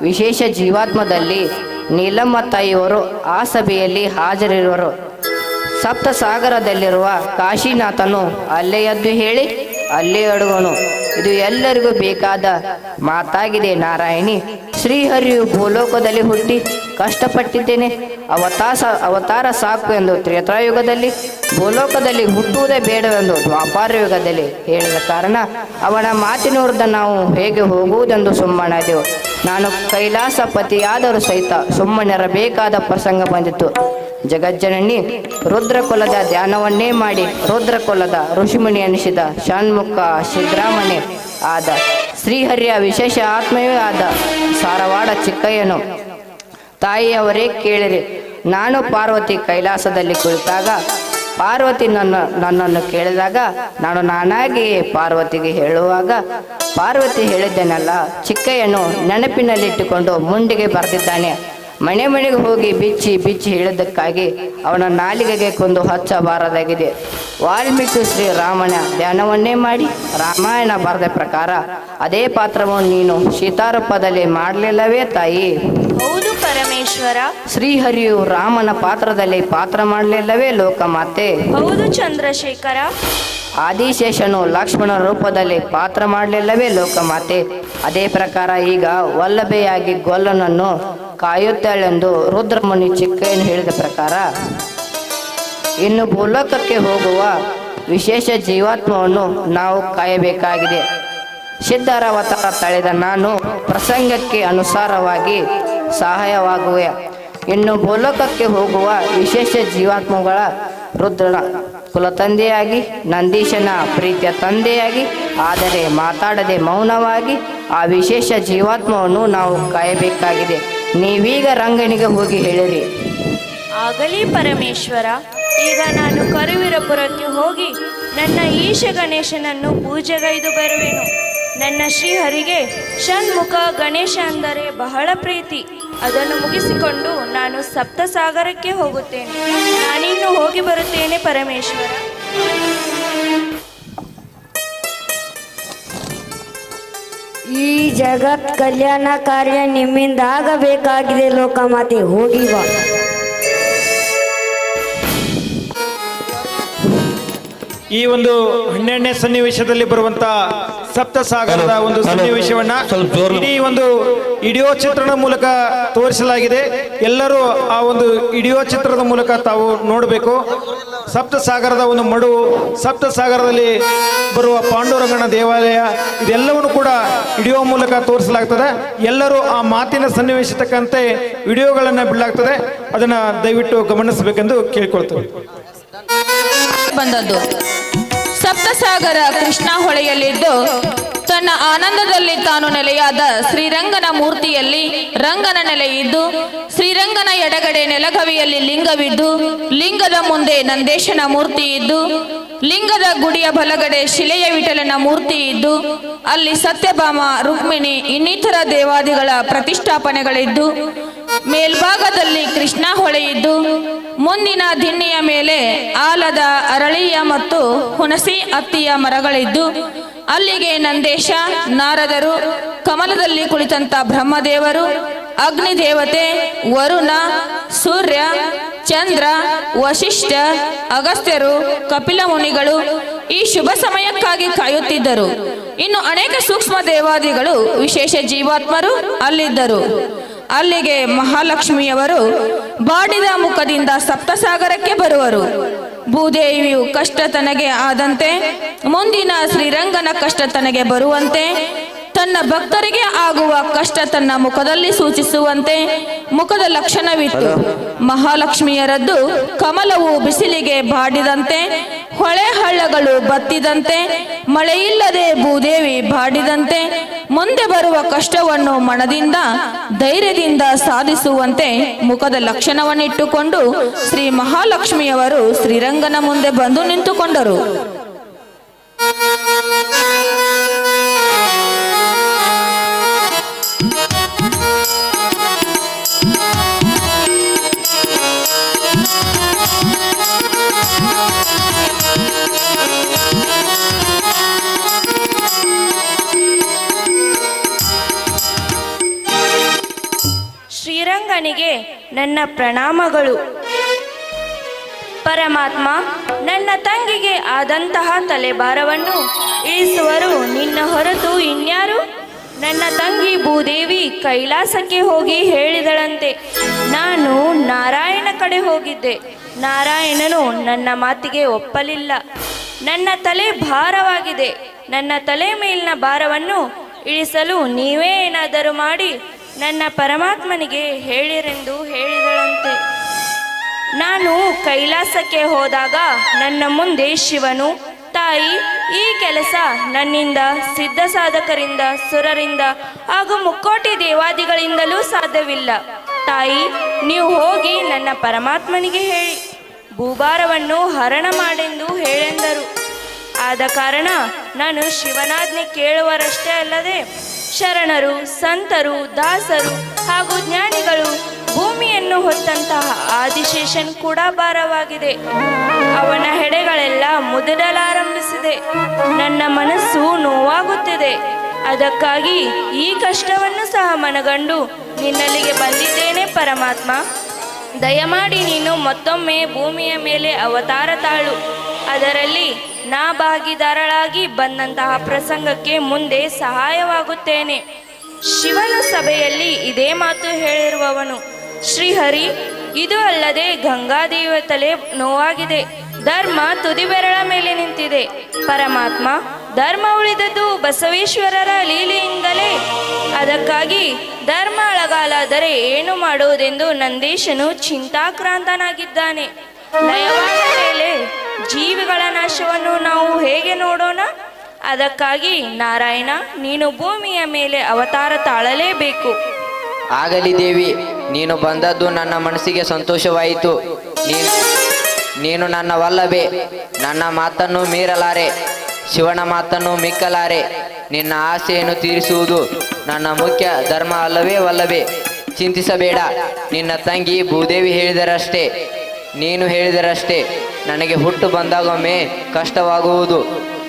ವಿಶೇಷ ಜೀವಾತ್ಮದಲ್ಲಿ ನೀಲಮ್ಮ ತಾಯಿಯವರು ಆ ಸಭೆಯಲ್ಲಿ ಹಾಜರಿರುವರು. ಸಪ್ತಸಾಗರದಲ್ಲಿರುವ ಕಾಶಿನಾಥನು ಅಲ್ಲೇ ಎದ್ದು ಹೇಳಿ ಅಲ್ಲೇ ಅಡುವನು. ಇದು ಎಲ್ಲರಿಗೂ ಬೇಕಾದ ಮಾತಾಗಿದೆ. ಶ್ರೀಹರಿಯು ಭೂಲೋಕದಲ್ಲಿ ಹುಟ್ಟಿ ಕಷ್ಟಪಟ್ಟಿದ್ದೇನೆ, ಅವತಾರ ಸಾಕು ಎಂದು ತ್ರೇತಾಯುಗದಲ್ಲಿ, ಭೂಲೋಕದಲ್ಲಿ ಹುಟ್ಟುವುದೇ ಬೇಡವೆಂದು ದ್ವಾಪಾರ ಯುಗದಲ್ಲಿ ಹೇಳಿದ ಕಾರಣ ಅವನ ಮಾತಿನ ವಿರುದ್ಧ ನಾವು ಹೇಗೆ ಹೋಗುವುದೆಂದು ಸುಮ್ಮನಾದೆವು. ನಾನು ಕೈಲಾಸಪತಿಯಾದರೂ ಸಹಿತ ಸುಮ್ಮನಿರಬೇಕಾದ ಪ್ರಸಂಗ ಬಂದಿತ್ತು. ಜಗಜ್ಜನನಿ ರುದ್ರಕುಲದ ಧ್ಯಾನವನ್ನೇ ಮಾಡಿ ರುದ್ರಕುಲದ ಋಷಿಮುನಿ ಎನಿಸಿದ ಷಣ್ಮುಖ ಸಿದ್ರಾಮಣೆ ಆದ ಶ್ರೀಹರಿಯ ವಿಶೇಷ ಆತ್ಮವೇ ಆದ ಸಾರವಾಡ ಚಿಕ್ಕಯ್ಯನು ತಾಯಿಯವರೇ ಕೇಳಿರಿ. ನಾನು ಪಾರ್ವತಿ ಕೈಲಾಸದಲ್ಲಿ ಕುಳಿತಾಗ ಪಾರ್ವತಿ ನನ್ನನ್ನು ಕೇಳಿದಾಗ ನಾನಾಗಿ ಪಾರ್ವತಿಗೆ ಹೇಳುವಾಗ ಪಾರ್ವತಿ ಹೇಳಿದ್ದೇನಲ್ಲ, ಚಿಕ್ಕಯ್ಯನು ನೆನಪಿನಲ್ಲಿಟ್ಟುಕೊಂಡು ಮುಂಡಿಗೆ ಬರೆದಿದ್ದಾನೆ. ಮನೆಗೆ ಹೋಗಿ ಬಿಚ್ಚಿ ಹೇಳಿದ್ದಕ್ಕಾಗಿ ಅವನ ನಾಲಿಗೆಗೆ ಕೊಂದು ಹಚ್ಚಬಾರದಾಗಿದೆ. ವಾಲ್ಮೀಕಿ ಶ್ರೀರಾಮನ ಧ್ಯಾನವನ್ನೇ ಮಾಡಿ ರಾಮಾಯಣ ಬರೆದ ಪ್ರಕಾರ ಅದೇ ಪಾತ್ರವನ್ನು ನೀನು ಸೀತಾರೂಪದಲ್ಲಿ ಮಾಡಲಿಲ್ಲವೇ ತಾಯಿ?
ಹೌದು ಪರಮೇಶ್ವರ.
ಶ್ರೀಹರಿಯು ರಾಮನ ಪಾತ್ರದಲ್ಲಿ ಪಾತ್ರ ಮಾಡಲಿಲ್ಲವೇ ಲೋಕಮಾತೆ?
ಹೌದು ಚಂದ್ರಶೇಖರ.
ಆದಿಶೇಷನು ಲಕ್ಷ್ಮಣ ರೂಪದಲ್ಲಿ ಪಾತ್ರ ಮಾಡಲಿಲ್ಲವೇ ಲೋಕಮಾತೆ? ಅದೇ ಪ್ರಕಾರ ಈಗ ವಲ್ಲಭೆಯಾಗಿ ಗೊಲ್ಲನನ್ನು ಕಾಯುತ್ತಾಳೆಂದು ರುದ್ರಮುನಿ ಚಿಕ್ಕಯ್ಯನು ಹೇಳಿದ ಪ್ರಕಾರ ಇನ್ನು ಭೂಲೋಕಕ್ಕೆ ಹೋಗುವ ವಿಶೇಷ ಜೀವಾತ್ಮವನ್ನು ನಾವು ಕಾಯಬೇಕಾಗಿದೆ. ಸಿದ್ಧರ ಅವತಾರ ತಳೆದ ನಾನು ಪ್ರಸಂಗಕ್ಕೆ ಅನುಸಾರವಾಗಿ ಸಹಾಯವಾಗುವೆ. ಇನ್ನು ಭೂಲೋಕಕ್ಕೆ ಹೋಗುವ ವಿಶೇಷ ಜೀವಾತ್ಮಗಳ ರುದ್ರನ ಕುಲತಂದೆಯಾಗಿ, ನಂದೀಶನ ಪ್ರೀತಿಯ ತಂದೆಯಾಗಿ, ಆದರೆ ಮಾತಾಡದೆ ಮೌನವಾಗಿ ಆ ವಿಶೇಷ ಜೀವಾತ್ಮವನ್ನು ನಾವು ಕಾಯಬೇಕಾಗಿದೆ. ನೀವೀಗ ರಂಗನಿಗೆ ಹೋಗಿ ಹೇಳಿರಿ.
ಆಗಲಿ ಪರಮೇಶ್ವರ. ಈಗ ನಾನು ಕರುವೀರಪುರಕ್ಕೆ ಹೋಗಿ ನನ್ನ ಈಶ ಗಣೇಶನನ್ನು ಪೂಜೆಗೈದು ಬರುವೆನು. ನನ್ನ ಶ್ರೀಹರಿಗೆ ಷಣ್ಮುಖ ಗಣೇಶ ಅಂದರೆ ಬಹಳ ಪ್ರೀತಿ. ಅದನ್ನು ಮುಗಿಸಿಕೊಂಡು ನಾನು ಸಪ್ತಸಾಗರಕ್ಕೆ ಹೋಗುತ್ತೇನೆ. ನಾನಿನ್ನು ಹೋಗಿ ಬರುತ್ತೇನೆ ಪರಮೇಶ್ವರ.
ಈ ಜಗತ್ ಕಲ್ಯಾಣ ಕಾರ್ಯ ನಿಮ್ಮಿಂದ ಆಗಬೇಕಾಗಿದೆ ಲೋಕಮಾತೆ, ಹೋಗಿ ಬಾ.
ಈ ಒಂದು 12ನೇ ಸನ್ನಿವೇಶದಲ್ಲಿ ಬರುವಂತ ಸಪ್ತಸಾಗರದ ಒಂದು ಸನ್ನಿವೇಶವನ್ನ ಇಡೀ ಒಂದು ವಿಡಿಯೋ ಚಿತ್ರದ ಮೂಲಕ ತೋರಿಸಲಾಗಿದೆ. ಎಲ್ಲರೂ ಆ ಒಂದು ವಿಡಿಯೋ ಚಿತ್ರದ ಮೂಲಕ ತಾವು ನೋಡಬೇಕು. ಸಪ್ತಸಾಗರದ ಒಂದು ಮಡು, ಸಪ್ತಸಾಗರದಲ್ಲಿ ಬರುವ ಪಾಂಡುರಂಗನ ದೇವಾಲಯ, ಇದೆಲ್ಲವನ್ನು ಕೂಡ ವಿಡಿಯೋ ಮೂಲಕ ತೋರಿಸಲಾಗ್ತದೆ. ಎಲ್ಲರೂ ಆ ಮಾತಿನ ಸನ್ನಿವೇಶತಕ್ಕಂತೆ ವಿಡಿಯೋಗಳನ್ನು ಬಿಡಲಾಗ್ತದೆ. ಅದನ್ನ ದಯವಿಟ್ಟು ಗಮನಿಸಬೇಕೆಂದು ಕೇಳಿಕೊಳ್ತೇವೆ.
ಬಂದದ್ದು ಸಪ್ತಸಾಗರ ಕೃಷ್ಣ ಹೊಳೆಯಲ್ಲಿದ್ದು ತನ್ನ ಆನಂದದಲ್ಲಿ ತಾನು ನೆಲೆಯಾದ ಶ್ರೀರಂಗನ ಮೂರ್ತಿಯಲ್ಲಿ ರಂಗನ ನೆಲೆಯಿದ್ದು, ಶ್ರೀರಂಗನ ಎಡಗಡೆ ನೆಲಗವಿಯಲ್ಲಿ ಲಿಂಗವಿದ್ದು, ಲಿಂಗದ ಮುಂದೆ ನಂದೇಶನ ಮೂರ್ತಿ ಇದ್ದು, ಲಿಂಗದ ಗುಡಿಯ ಬಲಗಡೆ ಶಿಲೆಯ ವಿಠಲನ ಮೂರ್ತಿ ಇದ್ದು, ಅಲ್ಲಿ ಸತ್ಯಭಾಮ, ರುಕ್ಮಿಣಿ ಇನ್ನಿತರ ದೇವಾದಿಗಳ ಪ್ರತಿಷ್ಠಾಪನೆಗಳಿದ್ದು, ಮೇಲ್ಭಾಗದಲ್ಲಿ ಕೃಷ್ಣ ಹೊಳೆಯಿದ್ದು, ಮುಂದಿನ ದಿಣ್ಣೆಯ ಮೇಲೆ ಆಲದ, ಅರಳಿಯ ಮತ್ತು ಹುಣಸಿ ಹತ್ತಿಯ ಮರಗಳಿದ್ದು, ಅಲ್ಲಿಗೆ ನಂದೇಶ, ನಾರದರು, ಕಮಲದಲ್ಲಿ ಕುಳಿತಂತ ಬ್ರಹ್ಮದೇವರು, ಅಗ್ನಿದೇವತೆ, ವರುಣ, ಸೂರ್ಯ, ಚಂದ್ರ, ವಶಿಷ್ಠ, ಅಗಸ್ತ್ಯರು, ಕಪಿಲ ಮುನಿಗಳು ಈ ಶುಭ ಸಮಯಕ್ಕಾಗಿ ಕಾಯುತ್ತಿದ್ದರು. ಇನ್ನು ಅನೇಕ ಸೂಕ್ಷ್ಮ ದೇವಾದಿಗಳು, ವಿಶೇಷ ಜೀವಾತ್ಮರು ಅಲ್ಲಿದ್ದರು. ಅಲ್ಲಿಗೆ ಮಹಾಲಕ್ಷ್ಮಿಯವರು ಬಾಡಿದ ಮುಖದಿಂದ ಸಪ್ತಸಾಗರಕ್ಕೆ ಬರುವರು. ಭೂದೇವಿಯು ಕಷ್ಟ ತನಗೆ ಆದಂತೆ ಮುಂದಿನ ಶ್ರೀರಂಗನ ಕಷ್ಟ ತನಗೆ ಬರುವಂತೆ, ತನ್ನ ಭಕ್ತರಿಗೆ ಆಗುವ ಕಷ್ಟ ತನ್ನ ಮುಖದಲ್ಲಿ ಸೂಚಿಸುವಂತೆ ಮುಖದ ಲಕ್ಷಣವಿತ್ತು. ಮಹಾಲಕ್ಷ್ಮಿಯರದ್ದು ಕಮಲವು ಬಿಸಿಲಿಗೆ ಬಾಡಿದಂತೆ, ಹೊಳೆ ಹಳ್ಳಗಳು ಬತ್ತಿದಂತೆ, ಮಳೆಯಿಲ್ಲದೆ ಭೂದೇವಿ ಬಾಡಿದಂತೆ, ಮುಂದೆ ಬರುವ ಕಷ್ಟವನ್ನು ಮನದಿಂದ ಧೈರ್ಯದಿಂದ ಸಾಧಿಸುವಂತೆ ಮುಖದ ಲಕ್ಷಣವನ್ನಿಟ್ಟುಕೊಂಡು ಶ್ರೀ ಮಹಾಲಕ್ಷ್ಮಿಯವರು ಶ್ರೀರಂಗನ ಮುಂದೆ ಬಂದು ನಿಂತುಕೊಂಡರು.
ಶ್ರೀರಂಗನಿಗೆ ನನ್ನ ಪ್ರಣಾಮಗಳು. ಪರಮಾತ್ಮ, ನನ್ನ ತಂಗಿಗೆ ಆದಂತಹ ತಲೆಭಾರವನ್ನು ಇಳಿಸುವರು ನಿನ್ನ ಹೊರತು ಇನ್ಯಾರು? ನನ್ನ ತಂಗಿ ಭೂದೇವಿ ಕೈಲಾಸಕ್ಕೆ ಹೋಗಿ ಹೇಳಿದಳಂತೆ. ನಾನು ನಾರಾಯಣ ಕಡೆ ಹೋಗಿದ್ದೆ. ನಾರಾಯಣನು ನನ್ನ ಮಾತಿಗೆ ಒಪ್ಪಲಿಲ್ಲ. ನನ್ನ ತಲೆ ಭಾರವಾಗಿದೆ. ನನ್ನ ತಲೆ ಮೇಲಿನ ಭಾರವನ್ನು ಇಳಿಸಲು ನೀವೇ ಏನಾದರೂ ಮಾಡಿ ನನ್ನ ಪರಮಾತ್ಮನಿಗೆ ಹೇಳಿರೆಂದು ಹೇಳಿದಳಂತೆ. ನಾನು ಕೈಲಾಸಕ್ಕೆ ಹೋದಾಗ ನನ್ನ ಮುಂದೆ ಶಿವನು, ತಾಯಿ, ಈ ಕೆಲಸ ನನ್ನಿಂದ, ಸಿದ್ಧ ಸಾಧಕರಿಂದ, ಸುರರಿಂದ ಹಾಗೂ ಮುಕ್ಕೋಟಿ ದೇವಾದಿಗಳಿಂದಲೂ ಸಾಧ್ಯವಿಲ್ಲ. ತಾಯಿ, ನೀವು ಹೋಗಿ ನನ್ನ ಪರಮಾತ್ಮನಿಗೆ ಹೇಳಿ ಭೂಭಾರವನ್ನು ಹರಣ ಮಾಡೆಂದು ಹೇಳೆಂದರು. ಆದ ಕಾರಣ ನಾನು ಶಿವನಾಜ್ಞೆ ಕೇಳುವರಷ್ಟೇ ಅಲ್ಲದೆ ಶರಣರು, ಸಂತರು, ದಾಸರು ಹಾಗೂ ಜ್ಞಾನಿಗಳು, ಭೂಮಿಯನ್ನು ಹೊತ್ತಂತಹ ಆದಿಶೇಷನ್ ಕೂಡ ಭಾರವಾಗಿದೆ. ಅವನ ಹೆಡೆಗಳೆಲ್ಲ ಮುದುಡಲಾರಂಭಿಸಿದೆ. ನನ್ನ ಮನಸ್ಸು ನೋವಾಗುತ್ತಿದೆ. ಅದಕ್ಕಾಗಿ ಈ ಕಷ್ಟವನ್ನು ಸಹ ಮನಗಂಡು ನಿನ್ನಲ್ಲಿಗೆ ಬಂದಿದ್ದೇನೆ. ಪರಮಾತ್ಮ, ದಯಮಾಡಿ ನೀನು ಮತ್ತೊಮ್ಮೆ ಭೂಮಿಯ ಮೇಲೆ ಅವತಾರ ತಾಳು. ಅದರಲ್ಲಿ ನಾ ಭಾಗಿದಾರಳಾಗಿ ಬಂದಂತಹ ಪ್ರಸಂಗಕ್ಕೆ ಮುಂದೆ ಸಹಾಯವಾಗುತ್ತೇನೆ. ಶಿವನ ಸಭೆಯಲ್ಲಿ ಇದೇ ಮಾತು ಹೇಳಿರುವವನು ಶ್ರೀಹರಿ. ಇದು ಅಲ್ಲದೆ ಗಂಗಾದೇವಿಯ ತಲೆ ನೋವಾಗಿದೆ. ಧರ್ಮ ತುದಿ ಬೆರಳ ಮೇಲೆ ನಿಂತಿದೆ. ಪರಮಾತ್ಮ, ಧರ್ಮ ಉಳಿದದ್ದು ಬಸವೇಶ್ವರರ ಲೀಲೆಯಿಂದಲೇ. ಅದಕ್ಕಾಗಿ ಧರ್ಮ ಅಳಗಾಲಾದರೆ ಏನು ಮಾಡುವುದೆಂದು ನಂದೀಶನು ಚಿಂತಾಕ್ರಾಂತನಾಗಿದ್ದಾನೆ. ಲಯವಾದ ಮೇಲೆ ಜೀವಿಗಳ ನಾಶವನ್ನು ನಾವು ಹೇಗೆ ನೋಡೋಣ? ಅದಕ್ಕಾಗಿ ನಾರಾಯಣ, ನೀನು ಭೂಮಿಯ ಮೇಲೆ ಅವತಾರ ತಾಳಲೇಬೇಕು.
ಆಗಲಿ ದೇವಿ, ನೀನು ಬಂದದ್ದು ನನ್ನ ಮನಸ್ಸಿಗೆ ಸಂತೋಷವಾಯಿತು. ನೀನು ನನ್ನ ವಲ್ಲಭೆ. ನನ್ನ ಮಾತನ್ನು ಮೀರಲಾರೆ, ಶಿವನ ಮಾತನ್ನು ಮಿಕ್ಕಲಾರೆ. ನಿನ್ನ ಆಸೆಯನ್ನು ತೀರಿಸುವುದು ನನ್ನ ಮುಖ್ಯ ಧರ್ಮ ಅಲ್ಲವೇ ವಲ್ಲಭೆ. ಚಿಂತಿಸಬೇಡ. ನಿನ್ನ ತಂಗಿ ಭೂದೇವಿ ಹೇಳಿದರಷ್ಟೇ, ನೀನು ಹೇಳಿದರಷ್ಟೇ. ನನಗೆ ಹುಟ್ಟು ಬಂದಾಗೊಮ್ಮೆ ಕಷ್ಟವಾಗುವುದು.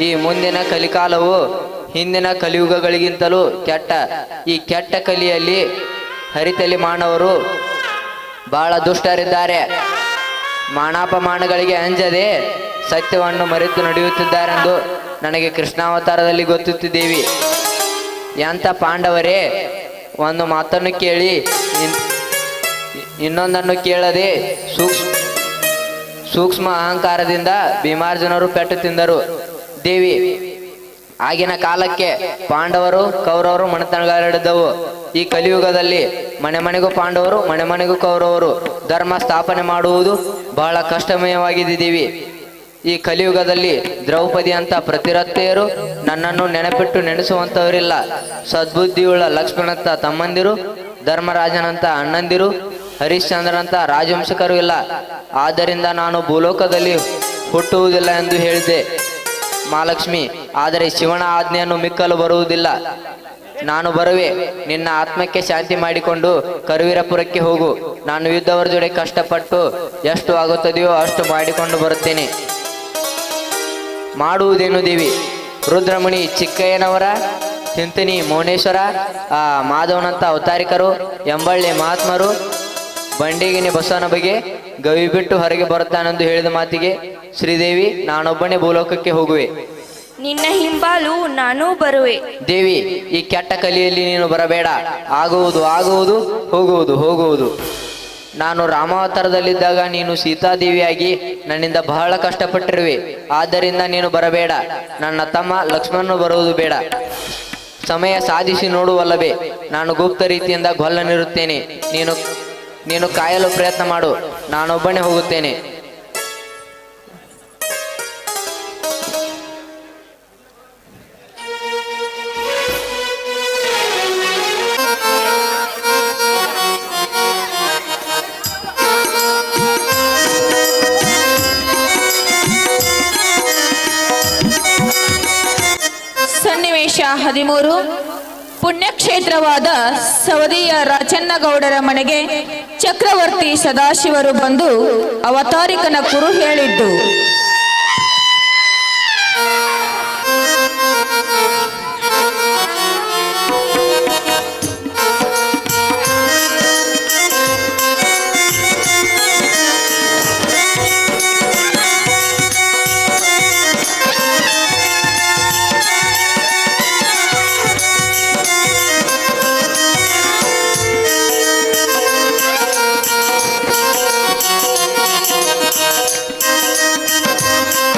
ಈ ಮುಂದಿನ ಕಲಿಕಾಲವು ಹಿಂದಿನ ಕಲಿಯುಗಗಳಿಗಿಂತಲೂ ಕೆಟ್ಟ. ಈ ಕೆಟ್ಟ ಕಲಿಯಲ್ಲಿ ಹರಿತಲಿ ಮಾನವರು ಬಹಳ ದುಷ್ಟರಿದ್ದಾರೆ. ಮಾನಾಪಮಾನಗಳಿಗೆ ಅಂಜದೆ ಸತ್ಯವನ್ನು ಮರೆತು ನಡೆಯುತ್ತಿದ್ದಾರೆಂದು ನನಗೆ ಕೃಷ್ಣಾವತಾರದಲ್ಲಿ ಗೊತ್ತುತ್ತಿದ್ದೇವೆ. ಎಂಥ ಪಾಂಡವರೇ, ಒಂದು ಮಾತನ್ನು ಕೇಳಿ ಇನ್ನೊಂದನ್ನು ಕೇಳದೆ ಸೂಕ್ಷ್ಮ ಅಹಂಕಾರದಿಂದ ಭೀಮಾರ್ಜುನರು ಪೆಟ್ಟು ತಿಂದರು. ದೇವಿ, ಆಗಿನ ಕಾಲಕ್ಕೆ ಪಾಂಡವರು ಕೌರವರು ಮನೆತನಗಳಿದ್ದವು. ಈ ಕಲಿಯುಗದಲ್ಲಿ ಮನೆ ಮನೆಗೂ ಪಾಂಡವರು, ಮನೆ ಮನೆಗೂ ಕೌರವರು. ಧರ್ಮ ಸ್ಥಾಪನೆ ಮಾಡುವುದು ಬಹಳ ಕಷ್ಟಮಯವಾಗಿದೆ ದೇವಿ. ಈ ಕಲಿಯುಗದಲ್ಲಿ ದ್ರೌಪದಿ ಅಂತ ಪ್ರತಿರತ್ತೆಯರು ನನ್ನನ್ನು ನೆನಪಿಟ್ಟು ನೆನೆಸುವಂಥವರಿಲ್ಲ. ಸದ್ಬುದ್ಧಿಯುಳ್ಳ ಲಕ್ಷ್ಮಣಂತ ತಮ್ಮಂದಿರು, ಧರ್ಮರಾಜನಂತ ಅಣ್ಣಂದಿರು, ಹರಿಶ್ಚಂದ್ರನಂತ ರಾಜವಂಶಕರು ಇಲ್ಲ. ಆದ್ದರಿಂದ ನಾನು ಭೂಲೋಕದಲ್ಲಿ ಹುಟ್ಟುವುದಿಲ್ಲ ಎಂದು ಹೇಳಿದೆ ಮಹಾಲಕ್ಷ್ಮಿ. ಆದರೆ ಶಿವನ ಆಜ್ಞೆಯನ್ನು ಮಿಕ್ಕಲು ಬರುವುದಿಲ್ಲ. ನಾನು ಬರುವೆ. ನಿನ್ನ ಆತ್ಮಕ್ಕೆ ಶಾಂತಿ ಮಾಡಿಕೊಂಡು ಕರುವೀರಪುರಕ್ಕೆ ಹೋಗು. ನಾನು ಯುದ್ಧವರ ಜೊತೆ ಕಷ್ಟಪಟ್ಟು ಎಷ್ಟು ಆಗುತ್ತದೆಯೋ ಅಷ್ಟು ಮಾಡಿಕೊಂಡು ಬರುತ್ತೇನೆ. ಮಾಡುವುದೇನು ದೇವಿ? ರುದ್ರಮುನಿ ಚಿಕ್ಕಯ್ಯನವರ, ಚಿಂತನಿ ಮೌನೇಶ್ವರ, ಮಾಧವನಂತ ಅವತಾರಿಕರು, ಎಂಬಳ್ಳಿ ಮಹಾತ್ಮರು, ಬಂಡಿಗಿನಿ ಬಸವನ ಬಗ್ಗೆ ಗವಿ ಬಿಟ್ಟು ಹೊರಗೆ ಬರುತ್ತಾನೆಂದು ಹೇಳಿದ ಮಾತಿಗೆ ಶ್ರೀದೇವಿ ನಾನೊಬ್ಬನೇ ಭೂಲೋಕಕ್ಕೆ ಹೋಗುವೆ.
ನಿನ್ನ ಹಿಂಬಾಲು ನಾನೂ ಬರುವೆ.
ದೇವಿ, ಈ ಕೆಟ್ಟ ಕಲಿಯಲ್ಲಿ ನೀನು ಬರಬೇಡ. ಆಗುವುದು ಆಗುವುದು, ಹೋಗುವುದು ಹೋಗುವುದು. ನಾನು ರಾಮಾವತಾರದಲ್ಲಿದ್ದಾಗ ನೀನು ಸೀತಾದೇವಿಯಾಗಿ ನನ್ನಿಂದ ಬಹಳ ಕಷ್ಟಪಟ್ಟಿರುವೆ. ಆದ್ದರಿಂದ ನೀನು ಬರಬೇಡ. ನನ್ನ ತಮ್ಮ ಲಕ್ಷ್ಮಣನು ಬರುವುದು ಬೇಡ. ಸಮಯ ಸಾಧಿಸಿ ನೋಡುವಲ್ಲವೇ, ನಾನು ಗುಪ್ತ ರೀತಿಯಿಂದ ಗೊಲ್ಲನಿರುತ್ತೇನೆ. ನೀನು ಕಾಯಲು ಪ್ರಯತ್ನ ಮಾಡು. ನಾನೊಬ್ಬನೇ ಹೋಗುತ್ತೇನೆ.
ಸನ್ನಿವೇಶ 13. ಪುಣ್ಯಕ್ಷೇತ್ರವಾದ ಸವದಿಯ ರಾಚನ್ನಗೌಡರ ಮನೆಗೆ ಚಕ್ರವರ್ತಿ ಸದಾಶಿವರು ಬಂದು ಅವತಾರಿಕನ ಕುರು ಹೇಳಿದ್ದು.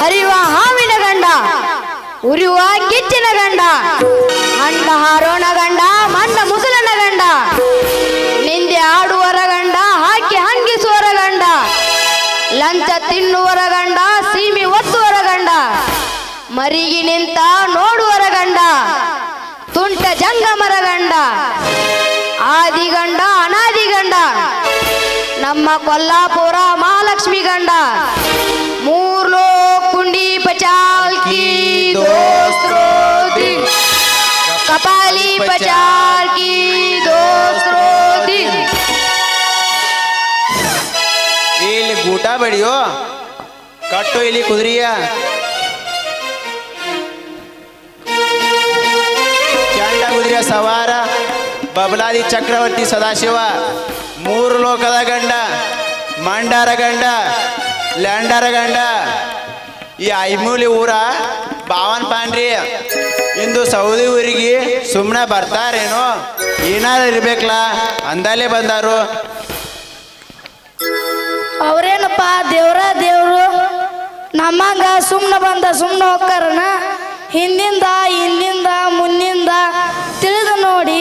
ಹರಿವ ಹಾವಿನ ಗಂಡ, ಉರಿಯುವ ಕಿಚ್ಚಿನ ಗಂಡ, ಅಂಡ ಹಾರೋಣ ಗಂಡ, ಮಂಡ ಮುಸಲನ ಗಂಡ, ನಿಂದೆ ಆಡುವರ ಗಂಡ, ಹಾಕಿ ಹಂಗಿಸುವರ ಗಂಡ, ಲಂಚ ತಿನ್ನುವರ ಗಂಡ, ಸೀಮಿ ಒತ್ತುವರ ಗಂಡ, ಮರಿಗೆ ನಿಂತ ನೋಡುವರ ಗಂಡ, ತುಂಟ ಜಂಗಮರ ಗಂಡ, ಆದಿ ಗಂಡ ಅನಾದಿ ಗಂಡ, ನಮ್ಮ ಕೊಲ್ಲಾಪುರ ಮಹಾಲಕ್ಷ್ಮಿ ಗಂಡ, ಮೂರ್ ಲೋಕ ಕುಂಡಿ ಪಚಾಲ್ ಕಿ ದೋಸ್ತ್ರೋ ದಿನ್, ಕಪಾಲಿ ಪಚಾಲ್ ಕಿ ದೋಸ್ತ್ರೋ ದಿನ್.
ಇಲ್ಲಿ ಗೂಟ ಬಡಿಯೋ, ಕಟ್ಟು ಇಲ್ಲಿ ಕುದುರೆಯ. ಚಂಡ ಕುದುರೆಯ ಸವಾರ ಬಬಲಾದಿ ಚಕ್ರವರ್ತಿ ಸದಾಶಿವ, ಮೂರು ಲೋಕದ ಗಂಡ, ಮಂಡಾರ ಗಂಡ, ಲ್ಯಾಂಡರ ಗಂಡ, ಈ ಐಮೂಲಿ ಊರ ಬಾವನ್ ಪಾಂಡ್ರಿ ಇಂದು ಸೌದಿ ಊರಿಗೆ ಸುಮ್ಮನೆ ಬರ್ತಾರೇನೋ, ಏನಾದ್ರು ಇರ್ಬೇಕಲ್ಲ ಅಂದಲೇ ಬಂದಾರು.
ಅವ್ರೇನಪ್ಪ ದೇವ್ರು ನಮ್ಮಂಗ ಸುಮ್ಮನೆ ಬಂದ ಸುಮ್ಮನೆ ಹೋಗ್ತಾರನ? ಹಿಂದಿಂದ ಮುಂದಿಂದ ತಿಳಿದು ನೋಡಿ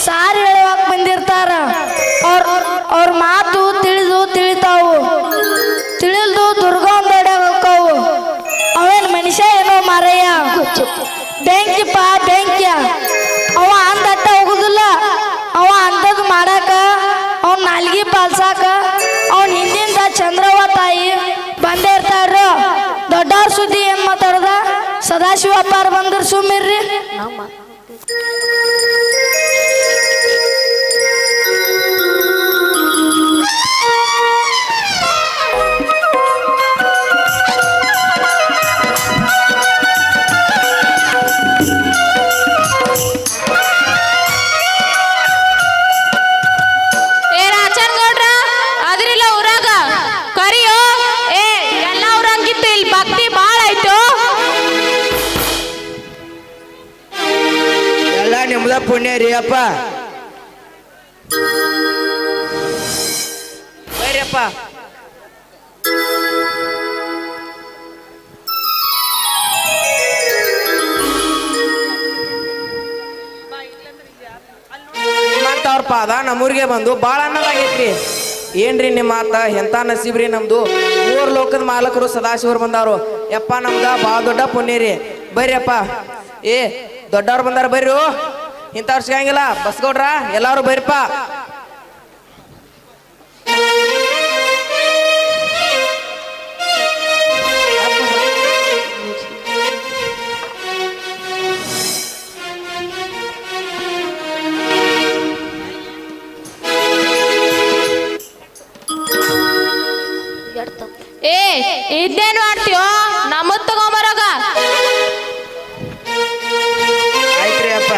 ಸಾರಿ ಹೇಳುವಾಗ ಬಂದಿರ್ತಾರ. ಅವ್ರ ಮಾತು ತಿಳಿತಾವು, ತಿಳಿದು ದುರ್ಗಂಧ ಹೊಕ್ಕವು. ಅವೇನು ಮನುಷ್ಯ ಏನೋ ಮಾರಯ್ಯ, ಬೆಂಕಿಪ್ಪ ಬೆಂಕಿಯ. ಅವ ಅಂದಟ್ಟ ಹೋಗುದಿಲ್ಲ, ಅವ ಅಂದದ್ ಮಾಡಾಕ, ಅವ್ನ ನಾಲ್ಗಿ ಪಾಲ್ಸಾಕ ಅವ್ನ ಹಿಂದಿಂದ ಚಂದ್ರವ್ವ ತಾಯಿ ಬಂದೇ ಇರ್ತಾರ. ದೊಡ್ಡವ್ರ ಸುದ್ದಿ ಏನ್ ಮಾತಾಡದ? ಸದಾಶಿವ ಅಪ್ಪಾರ ಬಂದ್ರ ಸುಮ್ಮಿರ್ರಿ.
ನಿಮ್ದ ಪುಣ್ಯ ರೀ ಅಪ್ಪ. ಬರ್ರಿಯಪ್ಪ.
ನಿಮ್ಮಂತವ್ರ ಪಾದ ನಮ್ಮೂರಿಗೆ ಬಂದು ಭಾಳ ಅನ್ನದಾಗೈತ್ರಿ. ಏನ್ರಿ ನಿಮ್ಮ ಮಾತ? ಎಂತ ನಸೀಬ್ರಿ ನಮ್ದು. ಮೂರ್ ಲೋಕದ ಮಾಲಕರು ಸದಾಶಿವರು ಬಂದಾರು. ಯಪ್ಪ ನಮ್ದ ಭಾಳ ದೊಡ್ಡ ಪುಣ್ಯ ರೀ. ಬರ್ರಿಯಪ್ಪ. ಏ ದೊಡ್ಡವ್ರು ಬಂದಾರ ಬರ್ರಿ. ಇಂಥವ್ರು ಸಿಗಂಗಿಲ್ಲ. ಬಸ್ಗೌಡ್ರ ಎಲ್ಲಾರು ಬರ್ರಿಪ್ಪ.
ಏ ಇದೇನ್ ಮಾಡ್ತೀವೋ? ನಮ್ಮದ್ ತಗೊಂಬರಾಗ.
ಆಯ್ತ್ರಿ ಅಪ್ಪ.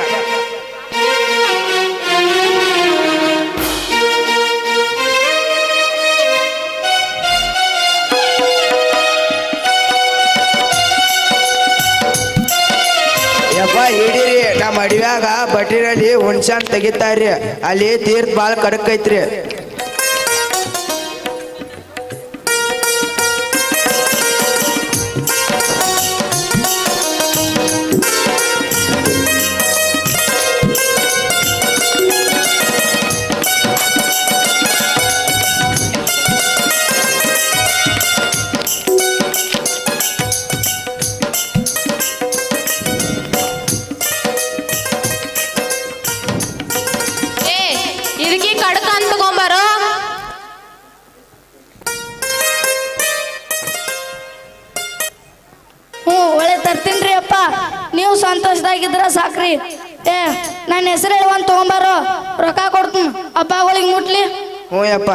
ಹಿಡೀರಿ ನಮ್ಮ ಅಡವ್ಯಾಗ ಬಟ್ಟಿನಲ್ಲಿ ಹುಣ್ಸನ್ ತೆಗಿತಾರ್ರಿ ಅಲ್ಲಿ ತೀರ್ಥ ಬಾಳ ಕಡಕ್ ಐತ್ರಿ.
ಇದಕ್ಕೆ ಕಡ್ಕ ಅಂತ ತಗೊಂಬಾರೋ.
ಒಳ್ಳೆ ತರ್ತೀನ್ರಿ ಅಪ್ಪ, ನೀವು ಸಂತೋಷದಾಗಿದ್ರ ಸಾಕ್ರಿ. ನನ್ನ ಹೆಸರು ಹೇಳಿ ಒಂದು ತಗೊಂಬಾರೋ, ರೊಕ್ಕ ಕೊಡ್ತೀನಿ ಅಪ್ಪಗಳಿಗೆ ಮುಟ್ಲಿ.
ಹ್ಞೂ ಯಪ್ಪ.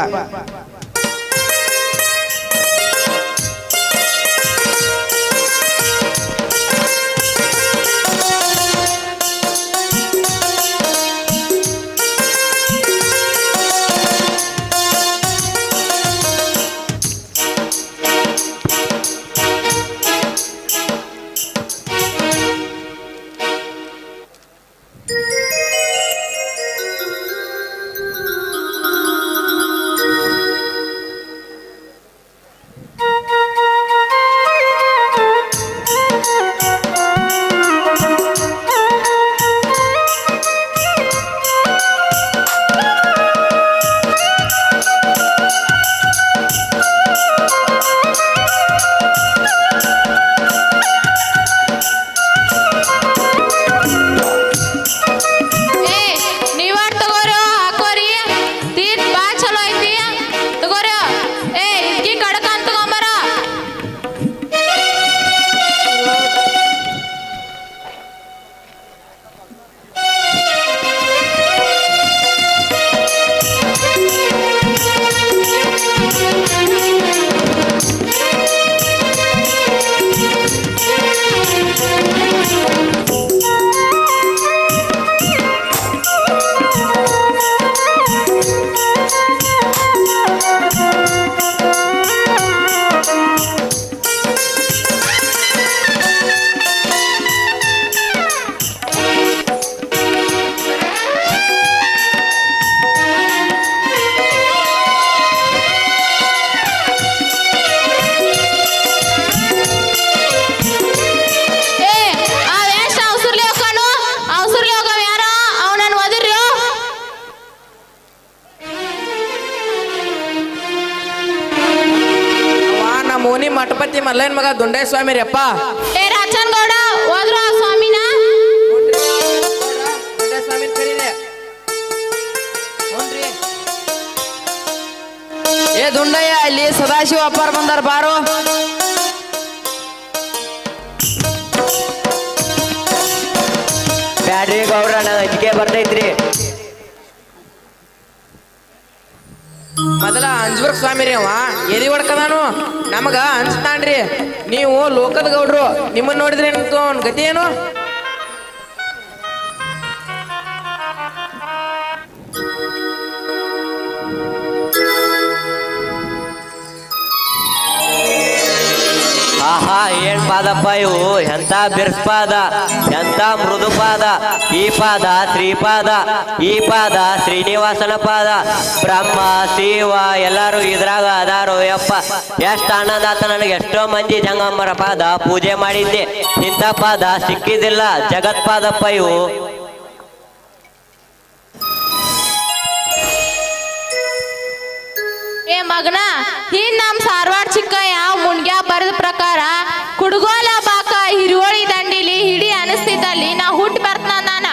ಮೋನಿ ಮಠಪತಿ ಮಲ್ಲಯ್ಯನ ಮಗ ದುಂಡಯ್ಯ ಸ್ವಾಮಿ ರೀ ಅಪ್ಪ.
ಏ ರಾಚನಗೌಡ ಹೋದ್ರು ಆ ಸ್ವಾಮಿನ.
ದುಂಡಯ್ಯ ಸ್ವಾಮಿ ಕರೀರಿ. ಏ ದುಂಡಯ್ಯ, ಇಲ್ಲಿ ಸದಾಶಿವ ಅಪ್ಪಾರ ಬಂದಾರ ಬಾರು.
ಬ್ಯಾಡ್ರಿ ಗೌಡ್ರ, ನಾನು ಅಂಜಿಕೆ ಬರ್ತೈತ್ರಿ.
ಮೊದಲ ಅಂಜುವರ್ಗ ಸ್ವಾಮಿ ರೀ ಅವ ಎದಿ ಹೊಡ್ಕದಾನು, ನಮಗ ಅನ್ಸ್ತಾನ್ರಿ. ನೀವು ಲೋಕದ ಗೌಡ್ರು, ನಿಮ್ಮನ್ನ ನೋಡಿದ್ರೆ ಅವ್ನ ಗತಿ ಏನು?
ಆಹಾ, ಏನ್ ಪಾದಪ್ಪ ಇವು! ಎಂತ ಬಿರ್ಸ್ಪಾದ, ಎಂತ ಮೃದು ಪಾದ. ಈ ಪಾದ ಶ್ರೀಪಾದ, ಈ ಪಾದ ಶ್ರೀನಿವಾಸನ ಪಾದ. ಬ್ರಹ್ಮ ಶಿವ ಎಲ್ಲಾರು ಇದ್ರಾಗ ಅದಾರು. ಯಪ್ಪ, ಎಷ್ಟ ಆನಂದ ಆತ ನನಗೆ. ಎಷ್ಟೋ ಮಂದಿ ಜಂಗಮ್ಮರ ಪಾದ ಪೂಜೆ ಮಾಡಿದ್ದೆ, ಇಂಥ ಪಾದ ಸಿಕ್ಕಿದಿಲ್ಲ. ಜಗತ್ಪಾದಪ್ಪ ಇವು.
ಏ ಮಗನ, ಹಿಂದ್ ನಮ್ ಸಾರವಾಡ ಚಿಕ್ಕಯ್ಯ ಮುನ್ಗ್ಯಾ ಬರೆದ ಪ್ರಕಾರ ಕುಡುಗೋಲ ಬಾಕ ಹಿರಿಯೋಳಿ ದಂಡಿಲಿ ಹಿಡಿ ಅನಿಸ್ತಿದ್ದಲ್ಲಿ ನಾ ಹುಟ್ಟು ಬರ್ತನ ನಾನ.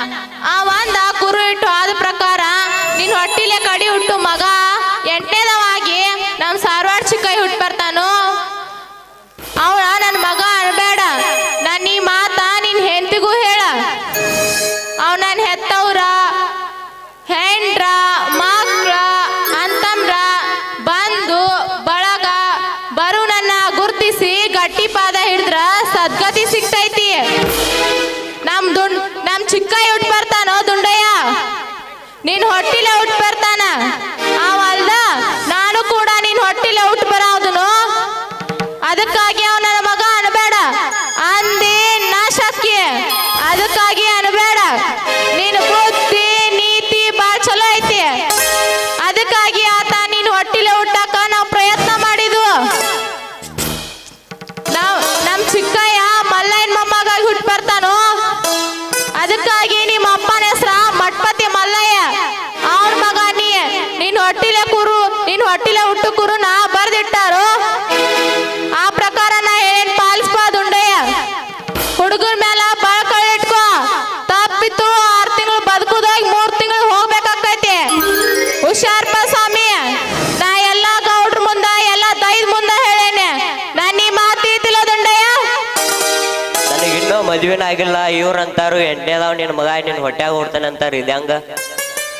ಆ ಒಂದ ಕುರು ಇಟ್ಟು ಆದ ಪ್ರಕಾರ ನಿನ್ ಹೊಟ್ಟಿಲೆ ಕಡಿ ಹುಟ್ಟು ಮಗ 8ನೇದವಾಗಿ ನಮ್ ಸಾರವಾಡ ಚಿಕ್ಕಯ್ಯ ಹುಟ್ಟು ಬರ್ತಾನು. ಅವಳ ನನ್ನ ಮಗ ಅನ್ಬೇಡ. ನಾನು ಈ ಮಾತ ನಿನ್ ಹೆಂಡತಿಗೂ ಹೇಳ. ಅವ್ ನನ್ನ ಹೆತ್ತವ್ರ, ಹೆಂಡ್ರ, ಮಕ್ಳ, ಅಂತಮ್ರ, ಬಂಧು ಬಳಗ ಬರು ನನ್ನ ಗುರ್ತಿಸಿ ಗಟ್ಟಿ ಪಾದ ಹಿಡಿದ್ರ ಸದ್ಗತಿ ಸಿಗ್ತೈತಿ. ನಮ್ ಚಿಕ್ಕಯ್ಯ ಹುಟ್ಟು ಬರ್ತಾನೋ ದುಂಡಯ್ಯ, ನಿನ್ ಹೊಟ್ಟಿಲೆ ಹುಟ್ಟು ಬರ್ತಾನ. ಅವಲ್ದ ನಾನು ಕೂಡ ನಿನ್ ಹೊಟ್ಟಿಲೆ ಹುಟ್ಟು ಬರೋದನು. ಅದಕ್ಕಾಗಿ ಅವ ನನ್ನ ಮಗ ಅನ್ಬೇಡ ಅಂದಿ ನಾ ಶಕ್ಯ. ಅದಕ್ಕಾಗಿ ಹೊಟ್ಟಿಲೆ ಹುಟ್ಟು ಕುರುನ ಬರ್ದಿಟ್ಟಾರು ಆ ಪ್ರಕಾರ ನಾ ಏನ್ ಪಾಲಿಸ್ಪ ದುಂಡಯ್ಯ ಹುಡುಗರ ಮೇಲೆ ಬಾಳ ಕಳಿಟ್ಕೋ ತಪ್ಪಿತ್ತು 6 ತಿಂಗಳು ಬದುಕುದಾಗ 3 ತಿಂಗಳು ಹೋಗ್ಬೇಕಾಕೈತಿ ಹುಷಾರ್ಪ ಸ್ವಾಮಿ ನಾ ಎಲ್ಲ ಗೌಡ್ರ ಮುಂದ ಎಲ್ಲ ದೈದ ಮುಂದ ಹೇಳೇನೆ ನಾನ್ ನೀ ಮಾತಿಲ್ಲ ದುಂಡಯ್ಯ
ನನಗಿನ್ನೂ ಮದ್ವೆನ ಆಗಿಲ್ಲ ಇವ್ರಂತಾರು ಎಣ್ಣೆದಾವ್ ನಿನ್ ಮಗ ನಿನ್ ಹೊಟ್ಯಾಗ ಹೊಡ್ತಾನೆ ಅಂತಾರ ಇದ್ಯಾಂಗ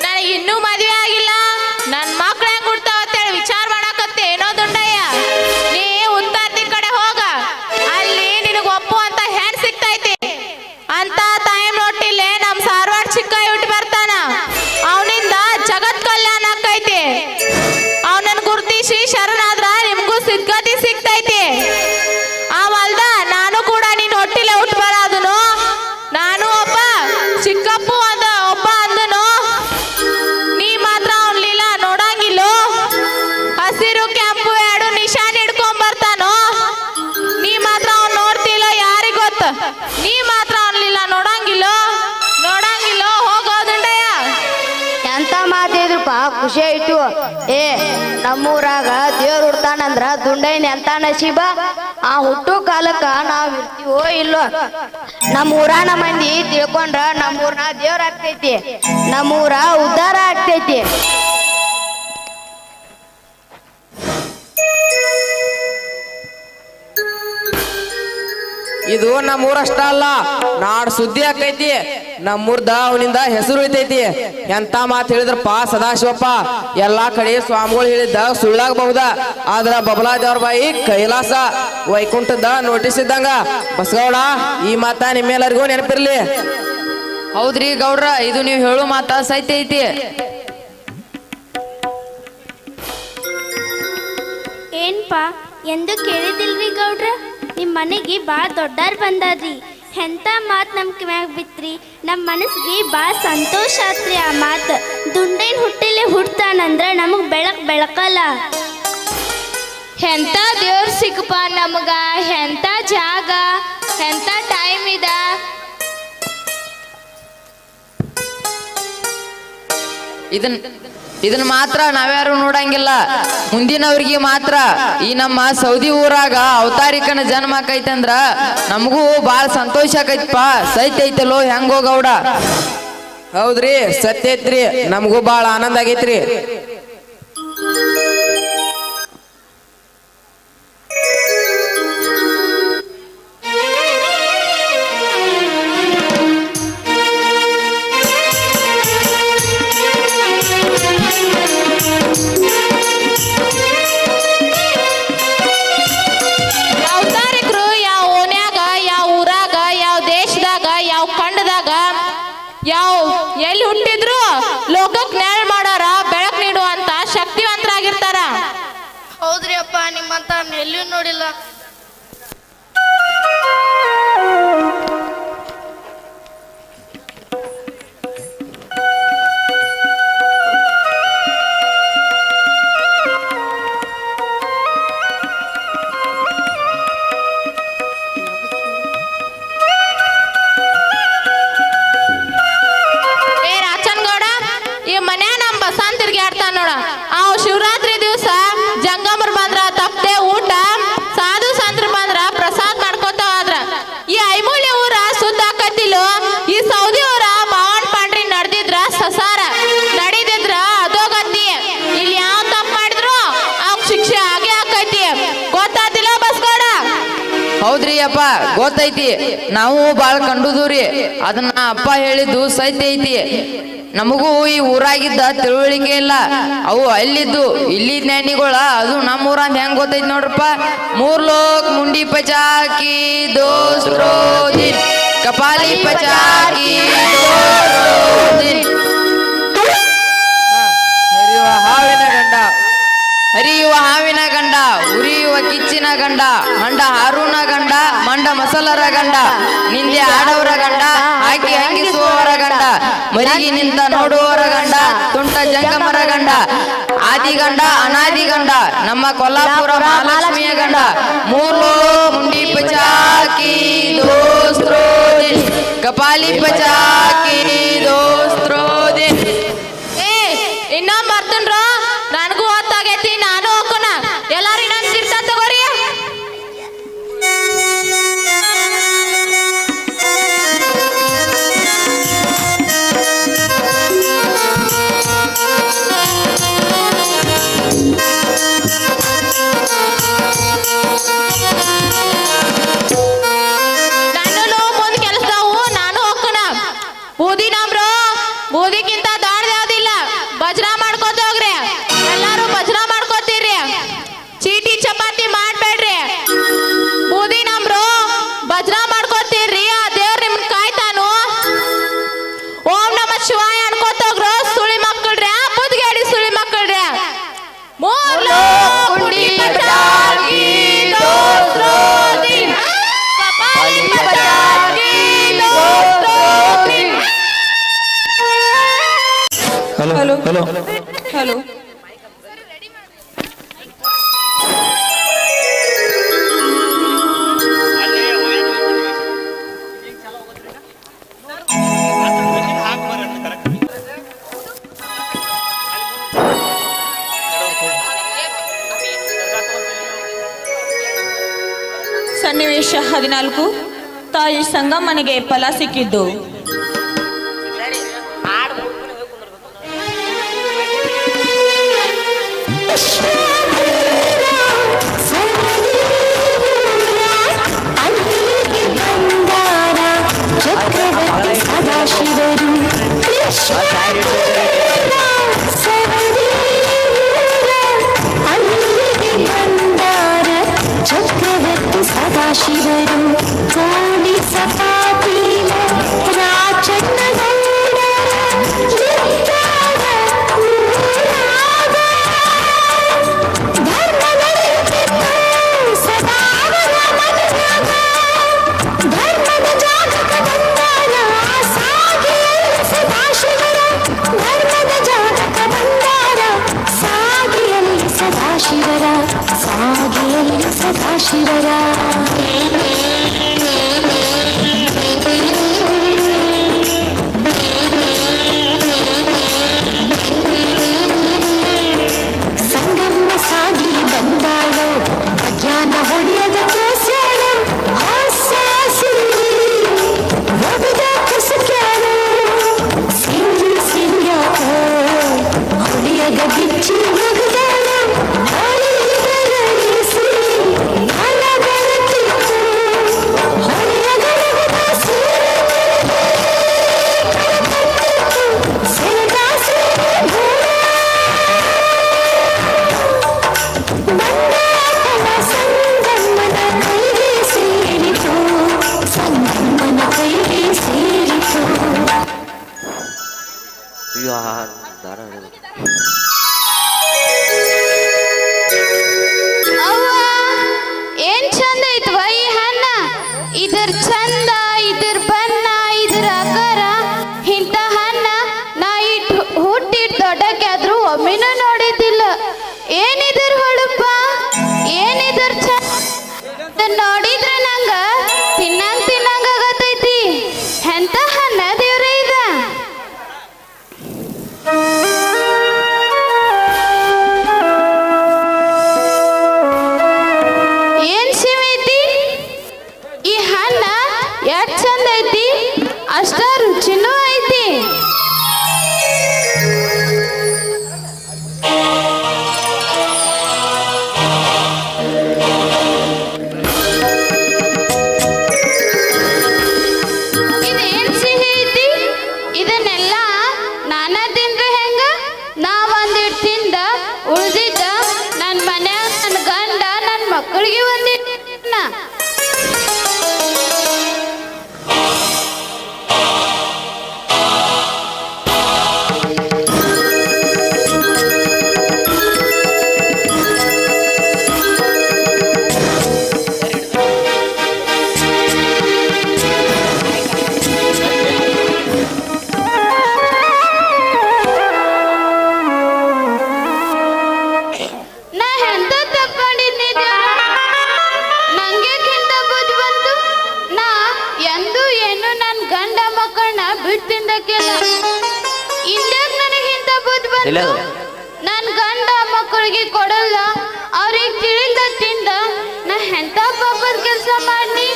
ನನಗೆ ಇನ್ನೂ ಮದುವೆ ಆಗಿಲ್ಲ ನನ್ ಮಕ್ಳು ಹೆಂಗ್ ಹುಡ್ತಾವ ಅಂತೇಳಿ ವಿಚಾರ ಮಾಡಕತ್ತೆ ಏನೋ ದುಂಡಯ್ಯ ನೀ ಉತ್ತರದಿ ಕಡೆ ಹೋಗ ಅಲ್ಲಿ ನಿನಗ ಒಪ್ಪು ಅಂತ ಹೆಣ್ ಸಿಗ್ತೈತಿ ಅಂತ ಟೈಮ್ ನೋಟಿಲ್ಲೇ ನಮ್ ಸಾರವಾಡ ಚಿಕ್ಕ ಹುಟ್ಟಿ ಬರ್ತಾನ ಅವನಿಂದ ಜಗತ್ ಕಲ್ಯಾಣ ಆಕೈತಿ ಅವನನ್ನ ಗುರ್ತಿಸಿ ಶರಣಾದ್ರ ನಿಮ್ಗೂ ಸಿದ್ಗತಿ ಸಿಗ್ತೈತಿ ಅವಲ್ದ ನಾನು ಕೂಡ ನೀನ್ ಹೊಟ್ಟಿಲೆ ಹುಟ್ಟು ಬರೋದನು ನಾನು ಒಬ್ಬ ಚಿಕ್ಕಪ್ಪು ಅಂದ ಒಬ್ಬ ಅಂದನು ನೀ ಮಾತ್ರ ಅವ್ನ ಲೀಲಾ ನೋಡಂಗಿಲ್ಲೋ ಹಸಿರು ಕೆಂಪು ಎರಡು ನಿಶಾನ್ ಹಿಡ್ಕೊಂಡ್ ಬರ್ತಾನೋ ನೀ ಮಾತ್ರ ಅವ್ನ ನೋಡ್ತಿಲ್ಲ ಯಾರಿಗ್ ಗೊತ್ತ ನೀ ಮಾತ್ರ ಅವ್ನ ಲೀಲಾ ನೋಡಂಗಿಲ್ಲೋ ಹೋಗೋದುಂಡಯ್ಯ
ಎಂತ ಮಾತಿದ್ರಪ್ಪ ಖುಷಿ ಆಯ್ತು. ನಮ್ಮೂರಾಗ ದೇವ್ರ ಹುಡ್ತಾನಂದ್ರ ದುಂಡೈನ್ ಎಂತ ನಸೀಬ. ಆ ಹುಟ್ಟು ಕಾಲಕ್ಕ ನಾವ್ ಇರ್ತೀವೋ ಇಲ್ಲೋ, ನಮ್ಮೂರಾನ ಮಂದಿ ತಿಳ್ಕೊಂಡ್ರ ನಮ್ಮೂರ್ನ ದೇವ್ರ ಆಗ್ತೈತಿ, ನಮ್ಮೂರ ಉದ್ಧಾರ ಆಗ್ತೈತಿ.
ಇದು ನಮ್ಮೂರಷ್ಟ ಅಲ್ಲ ನಾಡ್ ಸುದ್ದಿ ಆಕೈತಿ. ನಮ್ಮೂರ್ದ ಅವನಿಂದ ಹೆಸರು ಉಳಿತೈತಿ. ಎಂತ ಮಾತು ಹೇಳಿದ್ರಪ್ಪ ಸದಾಶಿವಪ್ಪ, ಎಲ್ಲಾ ಕಡೆ ಸ್ವಾಮಿಗಳು ಹೇಳಿದ್ದ ಸುಳ್ಳಾಗಬಹುದ, ಆದ್ರ ಬಬಲಾ ದೇವ್ರ ಬಾಯಿ ಕೈಲಾಸ ವೈಕುಂಠದ ನೋಟಿಸ್ ಇದ್ದಂಗ. ಬಸಗೌಡ, ಈ ಮಾತ ನಿಮ್ಮೆಲ್ಲರಿಗೂ ನೆನಪಿರ್ಲಿ.
ಹೌದ್ರಿ ಗೌಡ್ರ, ಇದು ನೀವು ಹೇಳೋ ಮಾತ ಸತ್ಯ ಐತಿ.
ಏನ್ಪಾ ಎಂದು ಕೇಳಿದಿಲ್ರಿ ಗೌಡ್ರ, ನಿಮ್ಮ ಮನೆಗೆ ಭಾಳ ದೊಡ್ಡಾರ್ ಬಂದಾರ್ರಿ. ಎಂಥ ಮಾತು ನಮ್ಮ ಕಿವ್ಯಾಗ ಬಿತ್ರಿ, ನಮ್ಮ ಮನಸ್ಸಿಗೆ ಭಾಳ ಸಂತೋಷ ಆತ್ರಿ. ಆ ಮಾತು ದುಂಡೇನ್ ಹುಟ್ಟಿಲೆ ಹುಡ್ತಾನಂದ್ರ ನಮಗೆ ಬೆಳಕಲ್ಲ.
ಎಂತ ದೇವ್ರ ಸಿಕ್ಕಪ್ಪ ನಮಗ, ಎಂತ ಜಾಗ, ಎಂತ ಟೈಮ್ ಇದ.
ಇದನ್ನ ಮಾತ್ರ ನಾವ್ಯಾರು ನೋಡಂಗಿಲ್ಲ, ಮುಂದಿನವ್ರಿಗೆ ಮಾತ್ರ. ಈ ನಮ್ಮ ಸೌದಿ ಊರಾಗ ಅವತಾರಿಕನ ಜನ್ಮ ಆಕೈತಂದ್ರ ನಮಗೂ ಬಾಳ ಸಂತೋಷ ಆಕೈತಿಪ್ಪ. ಸೈತ್ ಐತಲೋ ಹೆಂಗೋ ಗೌಡ?
ಹೌದ್ರಿ, ಸತ್ಯ ಐತ್ರಿ, ನಮಗೂ ಬಾಳ ಆನಂದ ಆಗೈತ್ರಿ.
ಎಲ್ಲಿ ಹುಟ್ಟಿದ್ರು ಲೋಕಕ್ಕೆ ನ್ಯಾಯ ಮಾಡೋರ, ಬೆಳಕು ನೀಡುವಂತ ಶಕ್ತಿವಂತರಾಗಿರ್ತಾರ.
ಹೌದ್ರಿ ಅಪ್ಪ, ನಿಮ್ಮಂತ ಎಲ್ಲಿಯೂ ನೋಡಿಲ್ಲ.
ನೋಡ, ಅವ್ ಶಿವರಾತ್ರಿ ದಿವಸ ಜಂಗಮರ್ ಬಂದ್ರ ತಪ್ಪದೆ ಊಟ, ಸಾಧು ಸಂತ್ರ ಬಂದ್ರ ಪ್ರಸಾದ್ ಮಾಡ್ಕೋತ ಹೋದ್ರ. ಈ ಐಮೂಲ್ಯ ಊರ ಸುದ್ದ ಆಕತಿಲು, ಈ ಸೌದಿ ಊರ ಮಾವನ್ ಪಾಂಡ್ರಿ ನಡೆದಿದ್ರ ಸಸಾರ, ನಡೀದಿದ್ರ ಅದೋಗತಿ. ಇಲ್ಲಿ ಯಾವ ತಪ್ಪು ಮಾಡಿದ್ರು ಅವ್ ಶಿಕ್ಷೆ ಆಗೇ ಆಕೈತಿ. ಗೊತ್ತಾತಿಲ್ಲ ಬಸ್ಕೋಡ?
ಹೌದ್ರಿ ಅಪ್ಪ, ಗೊತ್ತೈತಿ. ನಾವು ಬಾಳ ಕಂಡುದೂರಿ, ಅದನ್ನ ಅಪ್ಪ ಹೇಳಿದ್ದು ಸತ್ಯ ಐತಿ. ನಮಗೂ ಈ ಊರಾಗಿದ್ದ ತಿಳುವಳಿಕೆ ಇಲ್ಲ. ಅವು ಅಲ್ಲಿದ್ದು ಇಲ್ಲಿ ಜ್ಞಾನಿಗಳ, ಅದು ನಮ್ಮ ಊರಂದ ಹೆಂಗ್ ಗೊತ್ತೈತಿ ನೋಡ್ರಪ್ಪ. 3 ಲೋಕ್ ಮುಂಡಿ ಪಚಾಕಿ ದೋಸ್ತ್ರೋ ದಿನ್, ಕಪಾಲಿ ಪಚಾಕಿ ದೋಸ್ತ್ರೋ ದಿನ್. ಹರಿಯುವ ಹಾವಿನ ಗಂಡ, ಉರಿಯುವ ಕಿಚ್ಚಿನ ಗಂಡ, ಮಂಡ ಹಾರೂನ ಗಂಡ, ಮಂಡ ಮಸಲರ ಗಂಡ, ನಿಂದೆ ಆಡವರ ಗಂಡ, ಹಾಕಿ ಹಂಗಿಸುವವರ ಗಂಡ, ಮರಿಗಿ ನಿಂತ ನೋಡುವವರ ಗಂಡ, ತುಂಟ ಜಂಗಮರ ಗಂಡ, ಆದಿ ಗಂಡ ಅನಾದಿ ಗಂಡ, ನಮ್ಮ ಕೊಲ್ಲಾಪುರ ಮಹಾಲಕ್ಷ್ಮಿಯ ಗಂಡ. 3 ಲೋಕ್ ಮುಂಡಿ ಪಚಾಕಿ ದೋಸ್ತ್ರೋ ದಿನ್, ಕಪಾಲಿ ಪಚಾಕಿ ದೋಸ್ತ್ರೋ ದಿನ್.
ಇನ್ನ ಮರ್ತನ್ರ, ನನಗೂ ಹೊತ್ತಾಗೈತಿ.
ಹಲೋ
ಹಲೋ ಸನ್ನಿವೇಶ 14 ತಾಯಿ ಸಂಗಮ್ಮನಿಗೆ ಫಲ ಸಿಕ್ಕಿದ್ದು.
ಚಕ್ರವರ್ತಿ ಸದಾಶಿವರು ಕೋಡಿ ಸಪಾಟೀಲ ರಾಚನ್ನಗೌಡ ಧರ್ಮದ ಜಾಗೃತ ಬಂದಾರ ಸದಾಶಿವರ ಧರ್ಮದ ಜಾಗೃತ ಬಂದಾರ ಸಾಗಿಯಲ್ಲಿ ಸದಾಶಿವರ ಸಾಗಿಯಲ್ಲಿ ಸದಾಶಿವರ ಸಂಗಮ್ಮ ಸಾಗಿ ಬಂದಾಳು ಅಜ್ಞಾನ ಹೊಡೆಯದ ಕೋಸ್ಯಾಳ ಒಬ್ಬದ ಕಸಕ್ಯಾಳ ಸಿಂಗಿ ಸಿಂಗ್ಯಾಕ ಹೊಡೆಯದ ಬಿಚ್ಚಿ ಮಗದಾಳ
ಏನ್ ಚಂದ ಐತ್ವ ಈ ಹಣ್ಣ, ಇದ್ರ ಚಂದ, ಇದ್ರ ಬಣ್ಣ, ಇದ್ರ ಆಕಾರ, ಇಂಥ ಹಣ್ಣ ನಾ ಹುಟ್ಟಿಟ್ ದೊಡ್ಡಕ್ಕಾದ್ರೂ ಒಮ್ಮೆನೂ ನೋಡಿದ್ದಿಲ್ಲ. ಏನಿದ್ರ ಹೊಳಪ, ಏನಿದ್ರ ಚಂದ ನೋಡಿದ್ರೆ ನಂಗ ತಿನ್ನಂಗ ಆಗತೈತಿ. ಎಂತ ಹಣ್ಣ ದೇವ್ರ ಇದ. ಏನ್ ಶಿವೈತಿ ಈ ಹಣ್ಣ, ಎಷ್ಟ್ ಚಂದ ಐತಿ, ಅಷ್ಟ ರುಚಿನೂ ಐತಿ. ಇದೇನ್ ಸಿಹಿ ಐತಿ, ಇದನ್ನೆಲ್ಲ ನಾನ ತಿಂದ್ರೆ ಹೆಂಗ? ನಾ ಒಂದಿಟ್ ತಿಂದ ಉಳ್ದಿದ್ದ ನನ್ ಮನ್ಯಾಗ ನನ್ ಗಂಡ ನನ್ ಮಕ್ಕಳಿಗೆ ಒಂದಿಟ್ಟ. ನಾ ಎಂತ ತಪ್ಪಿದ್ನಿ ನಂಗೆಕ್ಕಿಂತ ಬುದ್ಧಿ ಬಂತು. ನಾ ಎಂದು ಏನು ನನ್ ಗಂಡ ಮಕ್ಕಳನ್ನ ಬಿಟ್ಟು ತಿಂದಕ್ಕೆಲ್ಲ. ಇಂದ್ಯಾಕ್ ನನಗಿಂತ ಬುದ್ಧಿ ಬಂತು? ನನ್ ಗಂಡ ಮಕ್ಕಳಿಗೆ ಕೊಡಲ್ಲ, ಅವ್ರಿಗೆ ತಿಳಿದ ತಿಂದ ನಾ ಎಂತ ಪಾಪದ ಕೆಲಸ ಮಾಡ್ನಿ.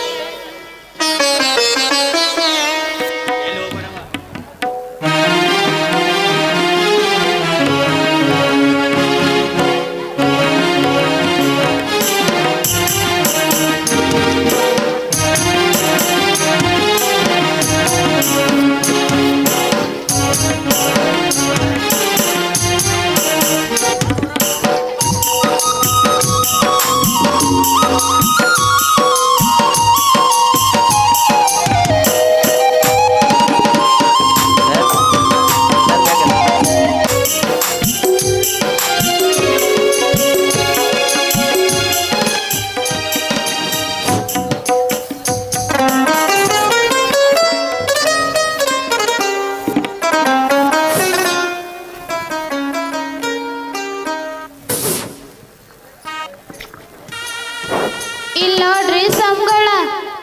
ಸಂಗಳ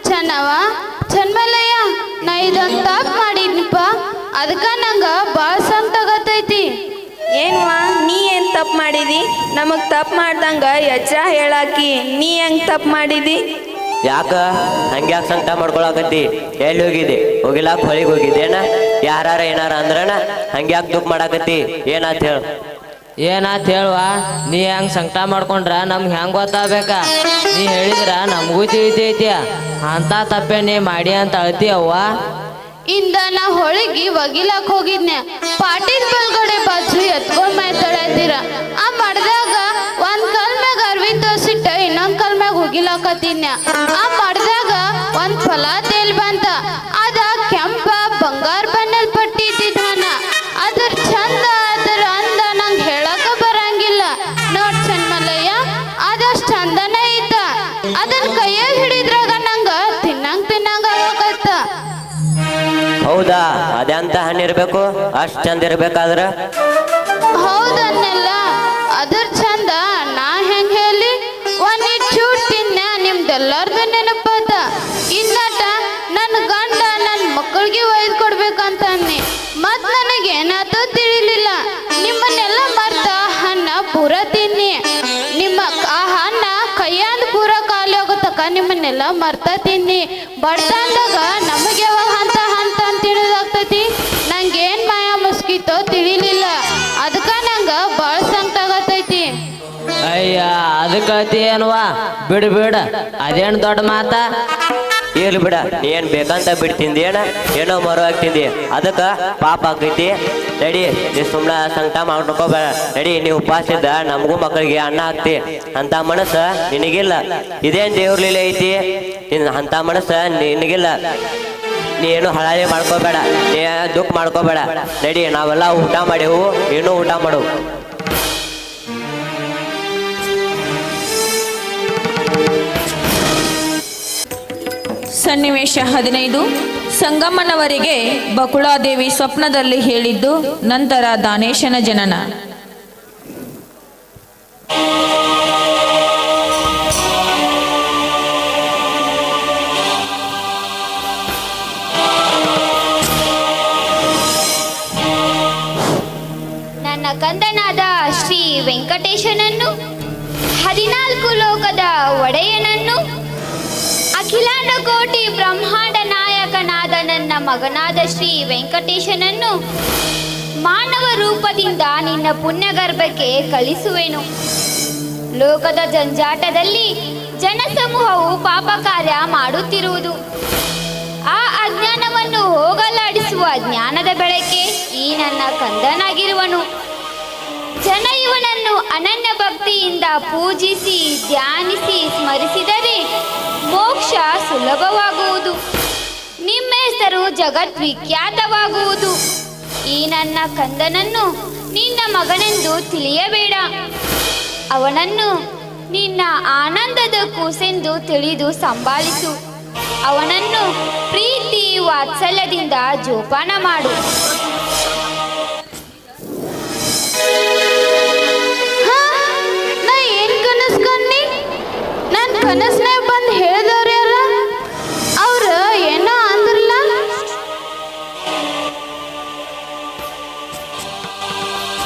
ಚೆನ್ನವ ಚನ್ಮಲಯ್ಯ ನಾ ಇದೊಂದು ತಪ್ಪು ಮಾಡಿದ್ನಿಪ್ಪ ಅದಕ್ಕ ನಂಗ ಭಾಳ ಸಂತಾಗತೈತಿ.
ಏನ್ವಾ ನೀ ಏನ್ ತಪ್ಪು ಮಾಡಿದಿ? ನಮಗ್ ತಪ್ಪು ಮಾಡ್ದಂಗ ಎಚ್ಚರ ಹೇಳಾಕಿ ನೀ ಹೆಂಗ್ ತಪ್ಪು ಮಾಡಿದಿ?
ಯಾಕ ಹಂಗ್ಯಾಕೆ ಸಂಕಟ ಮಾಡ್ಕೊಳಕತ್ತಿ? ಎಲ್ಲಿ ಹೋಗಿದ್ದೆ? ಹೋಗಿಲಾಕ ಹೊಳಿಗೆ ಹೋಗಿದ್ದೇನ? ಯಾರ ಏನಾರ ಅಂದ್ರನ ಹಂಗ್ಯಾಕೆ ದುಃಖ ಮಾಡಾಕತ್ತಿ? ಏನಾತ್ ಹೇಳ?
ಏನಾತ್ ಹೇಳುವ? ನೀ ಹೆಂಗ್ ಸಂಕಟ ಮಾಡ್ಕೊಂಡ್ರ ನಮ್ಗೆ ಹೆಂಗ್ ಗೊತ್ತಾಗಬೇಕ? ನೀ ಹೇಳಿದ್ರ ನಮಗೂ ತಿಳಿತೈತಿ ಅಂತ ತಪ್ಪೆ ನೀ ಮಾಡಿ ಅಂತ ಅಳ್ತಿ ಅವ್ವ.
ಇಂದ ನಾ ಹೊಳಿಗೆ ಒಗಿಲಾಕ್ ಹೋಗಿದ್ನೆ, ಪಾಟೀಲ್ ಬಲ್ಗಡೆ ಬಾಜು ಎತ್ಕೊಂಡ್ ಮಾತಾಡತ್ತೀರ. ಆ ಮಡ್ದಾಗ ಒಂದ್ ಕಲ್ ಮ್ಯಾಗ ಅರ್ವಿ ತೋಸಿಟ್ಟ ಇನ್ನೊಂದ್ ಕಲ್ ಮ್ಯಾಗ ಹೋಗಿಲಾಕತ್ತಿದ್ನ. ಆ ಮಡ್ದಾಗ ಒಂದ್ ಫಲ ತೇಲ್ ಬಂತ. ಅದ ಕೆಂಪ ಬಂಗಾರ ಬಣ್ಣದ ಪಟ್ಟಿ ಇದ್ದಿದ್ದಾನ. ಅದ್ರ ಚಂದ ಅದ್ರ ಅಂದ ನಂಗೆ ಹೇಳಕ ಬರಂಗಿಲ್ಲ. ನೋಡ್ ಚನ್ಮಲಯ್ಯ ಅದಷ್ಟ್ ಚಂದನ ಇದ್ದ. ಅದನ್ ಕೈಯಾಗ ಹಿಡಿದ್ರಾಗ ನಂಗ ತಿನ್ನಂಗ ಆಗತ್ತ.
ಹೌದಾ? ಅದೆಂತ ಹಣ್ಣಿರ್ಬೇಕು? ಅಷ್ಟ್ ಚಂದ ಇರ್ಬೇಕಾದ್ರ?
ಹೌದನ್ನೆಲ್ಲ ಅದ್ರ ಚಂದ ನಾ ಹೆಂಗ್ ಹೇಳಿ? ಒಂದಿಟ್ ಚೂಟ್ ತಿನ್ನ ನಿಮ್ದೆಲ್ಲಾರ್ದು ನೆನಪಾತ. ಇನ್ನಟ ನನ್ನ ಗಂಡ ನನ್ನ ಮಕ್ಕಳಿಗೆ ಒಯ್ದು ಕೊಡ್ಬೇಕಂತ ಅನ್ನಿ. ಮತ್ ನನಗೇನಾತೋ ತಿಳಿಲಿಲ್ಲ. ನಿಮ್ಮನ್ನೆಲ್ಲ ಮರ್ತ ಹಣ್ಣ ಪೂರ ತಿನ್ನಿ. ನಿಮ್ಮ ಆ ಹಣ್ಣ ಕೈಯಂದ್ ಪೂರ ಖಾಲಿ ಹೋಗತಕ್ಕ ನಿಮ್ಮನ್ನೆಲ್ಲ ಮರ್ತ ತಿನ್ನಿ. ಬಡ್ತಂದಾಗ ನಮಗೆ ಯಾವಾಗ ಹಂತ ಹಂತ ಅಂತ ತಿಳಿದಾಗ್ತೈತಿ. ನಂಗೇನ್ ಮಾಯ ಮುಸ್ಕಿತೋ ತಿಳಿಲಿಲ್ಲ. ಅದಕ್ಕ ನಂಗ ಬಾಳ ಸಂಕಟ ಆಗತೈತಿ.
ಅಯ್ಯ ಅದಕ್ಕೆ ಏನ್ವಾ? ಬಿಡು ಅದೇನು ದೊಡ್ಡ ಮಾತ?
ಇರ್ಲಿ ಬಿಡ, ನೀ ಏನ್ ಬೇಕಂತ ಬಿಡ್ತಿಂದೇನ? ಏನೋ ಮರು ಹಾಕ್ತಿಂದಿ, ಅದಕ್ಕ ಪಾಪ ಆಕೈತಿ. ನಡಿ, ನೀ ಸುಮ್ಮನೆ ಸಂಕಟ ಮಾಡ್ಕೋಬೇಡ. ನಡಿ, ನೀವು ಉಪವಾಸ ಇದ್ದ ನಮಗೂ ಮಕ್ಕಳಿಗೆ ಅನ್ನ ಹಾಕ್ತಿ. ಅಂತ ಮನಸ್ಸ ನಿನಗಿಲ್ಲ. ಇದೇನ್ ದೇವ್ರಲಿಲ್ಲ ಐತಿ? ಅಂತ ಮನಸ್ಸ ನಿನಗಿಲ್ಲ. ನೀ ಏನು ಹಳಾಳಿ ಮಾಡ್ಕೋಬೇಡ, ನೀ ದುಃಖ ಮಾಡ್ಕೋಬೇಡ. ನಡಿ, ನಾವೆಲ್ಲ ಊಟ ಮಾಡೇವು, ನೀನು ಊಟ ಮಾಡು.
ಸನ್ನಿವೇಶ 15. ಸಂಗಮ್ಮನವರಿಗೆ ಬಕುಳಾದೇವಿ ಸ್ವಪ್ನದಲ್ಲಿ ಹೇಳಿದ್ದು, ನಂತರ ದಾನೇಶನ ಜನನ.
ನನ್ನ ಕಂದನಾದ ಶ್ರೀ ವೆಂಕಟೇಶನನ್ನು, 14 ಲೋಕದ ಒಡೆಯನನ್ನು, ಅಖಿಲಾಂಡ ಕೋಟಿ ಬ್ರಹ್ಮಾಂಡ ನಾಯಕನಾದ ನನ್ನ ಮಗನಾದ ಶ್ರೀ ವೆಂಕಟೇಶನನ್ನು ಮಾನವ ರೂಪದಿಂದ ನಿನ್ನ ಪುಣ್ಯಗರ್ಭಕ್ಕೆ ಕಳಿಸುವೆನು. ಲೋಕದ ಜಂಜಾಟದಲ್ಲಿ ಜನಸಮೂಹವು ಪಾಪ ಕಾರ್ಯ ಮಾಡುತ್ತಿರುವುದು. ಆ ಅಜ್ಞಾನವನ್ನು ಹೋಗಲಾಡಿಸುವ ಜ್ಞಾನದ ಬೆಳಕೆ ಈ ನನ್ನ ಕಂದನಾಗಿರುವನು. ಜನ ಇವನನ್ನು ಅನನ್ಯ ಭಕ್ತಿಯಿಂದ ಪೂಜಿಸಿ ಧ್ಯಾನಿಸಿ ಸ್ಮರಿಸಿದರೆ ಮೋಕ್ಷ ಸುಲಭವಾಗುವುದು. ನಿಮ್ಮ ಹೆಸರು ಜಗದ್ವಿಖ್ಯಾತವಾಗುವುದು. ಈ ನನ್ನ ಕಂದನನ್ನು ನಿನ್ನ ಮಗನೆಂದು ತಿಳಿಯಬೇಡ. ಅವನನ್ನು ನಿನ್ನ ಆನಂದದ ಕೂಸೆಂದು ತಿಳಿದು ಸಂಭಾಳಿಸು. ಅವನನ್ನು ಪ್ರೀತಿ ವಾತ್ಸಲ್ಯದಿಂದ ಜೋಪಾನ ಮಾಡು.
ನಾ ಏನ್ ಕನಸ್ಕೊಂಡಿ? ನನ್ ಕನಸ್ನಾಗ ಬಂದು ಹೇಳಿದವ್ರ ಯಾರ? ಅವ್ರ ಏನೋ ಅಂದ್ರಲ್ಲ.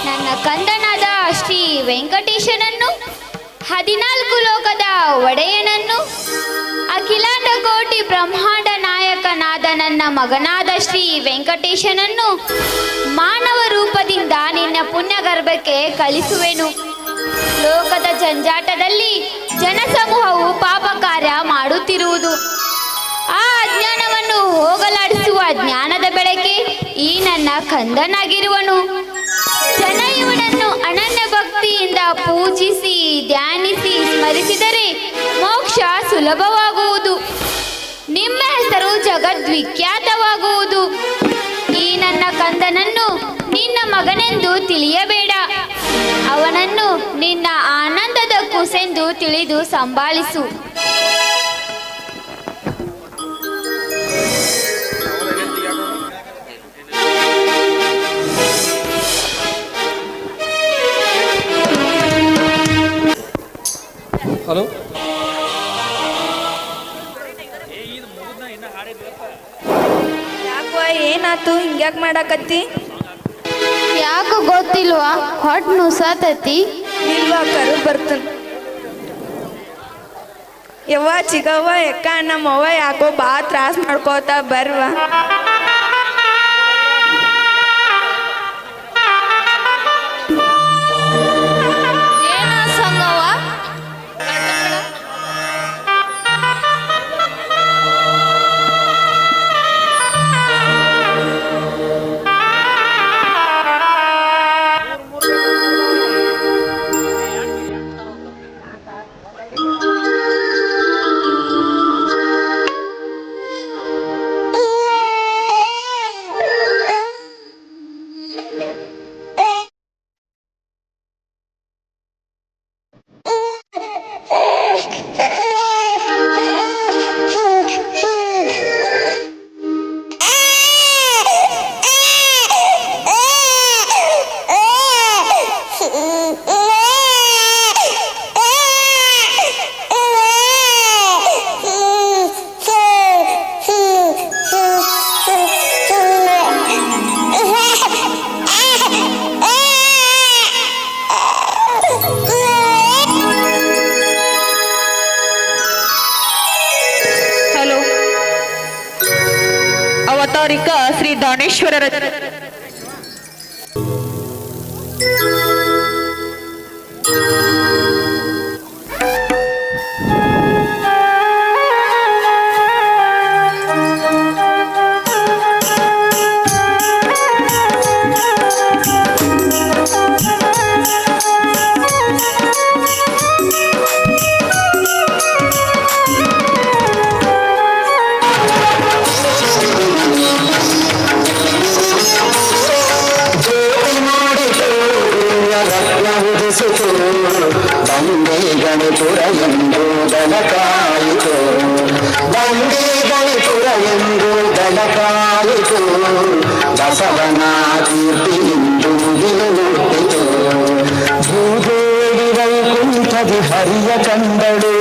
ನನ್ನ ಕಂದನಾದ ಶ್ರೀ ವೆಂಕಟೇಶನನ್ನು, 14 ಲೋಕದ ಒಡೆಯನನ್ನು, ಅಖಿಲಾಂಡ ಕೋಟಿ ಬ್ರಹ್ಮಾಂಡ ನಾಯಕನಾದ ನನ್ನ ಮಗನಾದ ಶ್ರೀ ವೆಂಕಟೇಶನನ್ನು ಮಾನವ ರೂಪದಿಂದ ನಿನ್ನ ಪುಣ್ಯಗರ್ಭಕ್ಕೆ ಕಳಿಸುವೆನು. ಲೋಕದ ಜಂಜಾಟದಲ್ಲಿ ಜನಸಮೂಹವು ಪಾಪ ಕಾರ್ಯ ಮಾಡುತ್ತಿರುವುದು. ಆ ಅಜ್ಞಾನವನ್ನು ಹೋಗಲಾಡಿಸುವ ಜ್ಞಾನದ ಬೆಳಕೆ ಈ ನನ್ನ ಕಂದನಾಗಿರುವನು. ಜನ ಇವನನ್ನು ಅನನ್ಯ ಭಕ್ತಿಯಿಂದ ಪೂಜಿಸಿ ಧ್ಯಾನಿಸಿ ಸ್ಮರಿಸಿದರೆ ಮೋಕ್ಷ ಸುಲಭವಾಗುವುದು. ನಿಮ್ಮ ಹೆಸರು ಜಗದ್ವಿಖ್ಯಾತವಾಗುವುದು. ಈ ನನ್ನ ಕಂದನನ್ನು ನಿನ್ನ ಮಗನೆಂದು ತಿಳಿಯಬೇಡ. ಅವನನ್ನು ನಿನ್ನ ಆನಂದದ ಕೂಸೆಂದು ತಿಳಿದು ಸಂಭಾಳಿಸು.
ಹಲೋ
ಯಾಕೋ ಏನಾತು ಹಿಂಗ್ಯಾಕ್ ಮಾಡಾಕತ್ತಿ?
ಯಾಕೆ ಗೊತ್ತಿಲ್ವಾ ಹೊಟ್ಟೆ ನುಸಾತತಿ.
ಇಲ್ವಾ ಕರು ಬರ್ತನ್. ಯವ್ವ ಚಿಗವ್ವ ಎಕ್ಕ ನಮ್ಮವ್ವ ಯಾಕೋ ಬಾ ತ್ರಾಸ್ ಮಾಡ್ಕೋತ ಬರ್ವಾ.
ಅವತಾರಿಕ ಶ್ರೀ ದಾನೇಶ್ವರರ
ಗಣಿಪುರ ಎಂದು ದನಕಾಯಿತು ಬಂಡಿ ಗಣಿಪುರ ಎಂದು ದನಕಾಯಿತು ಬಸವನ ಕೀರ್ತಿಯಿಂದ ಮುಗಿಲು ಹುಟ್ಟಿತು ಭೂದೇವಿ ವೈಕುಂಠದಿ ಹರಿಯ ಕಂದಳು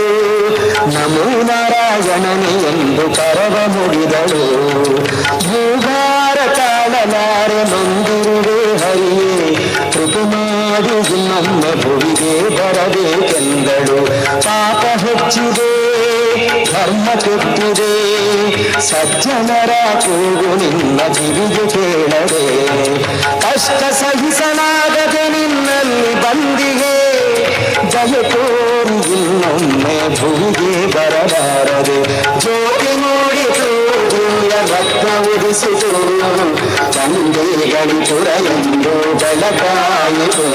ನಮೋ ನಾರಾಯಣನೆ ಎಂದು ಕರವ ಮುಡಿದಳು ಭೂಭಾರ ತಾಳಲಾರೆ ಮಂದಿರುವೆ ಹರಿಯೇ ಕೃಪೆ ಮಾಡಿ ನಮ್ಮ ಭುವಿಗೆ ಬರಬೇಕೆಂದಳು ಪಾಪ ಹೆಚ್ಚಿದೆ ಧರ್ಮ ಕೆಟ್ಟಿದೆ ಸಜ್ಜನರ ಕೂಗು ನಿನ್ನ ಕಿವಿಗೆ ಕೇಳದೆ ಕಷ್ಟ ಸಹಿಸಲಾಗದೆ ನಿನ್ನಲ್ಲಿ ಬಂದಿಗೆ ದಯ ತೋರಿ ಇನ್ನೊಮ್ಮೆ ಭುವಿಗೆ ಬರಬಾರದೆ ಜ್ಯೋತಿ ಮೂಡಿತು ದಿವ್ಯ ರತ್ನ ಉದಿಸಿತು ಚಂದೇ ಗಣಿಪುರ ಎಂದು ಬೆಳಕಾಯಿತು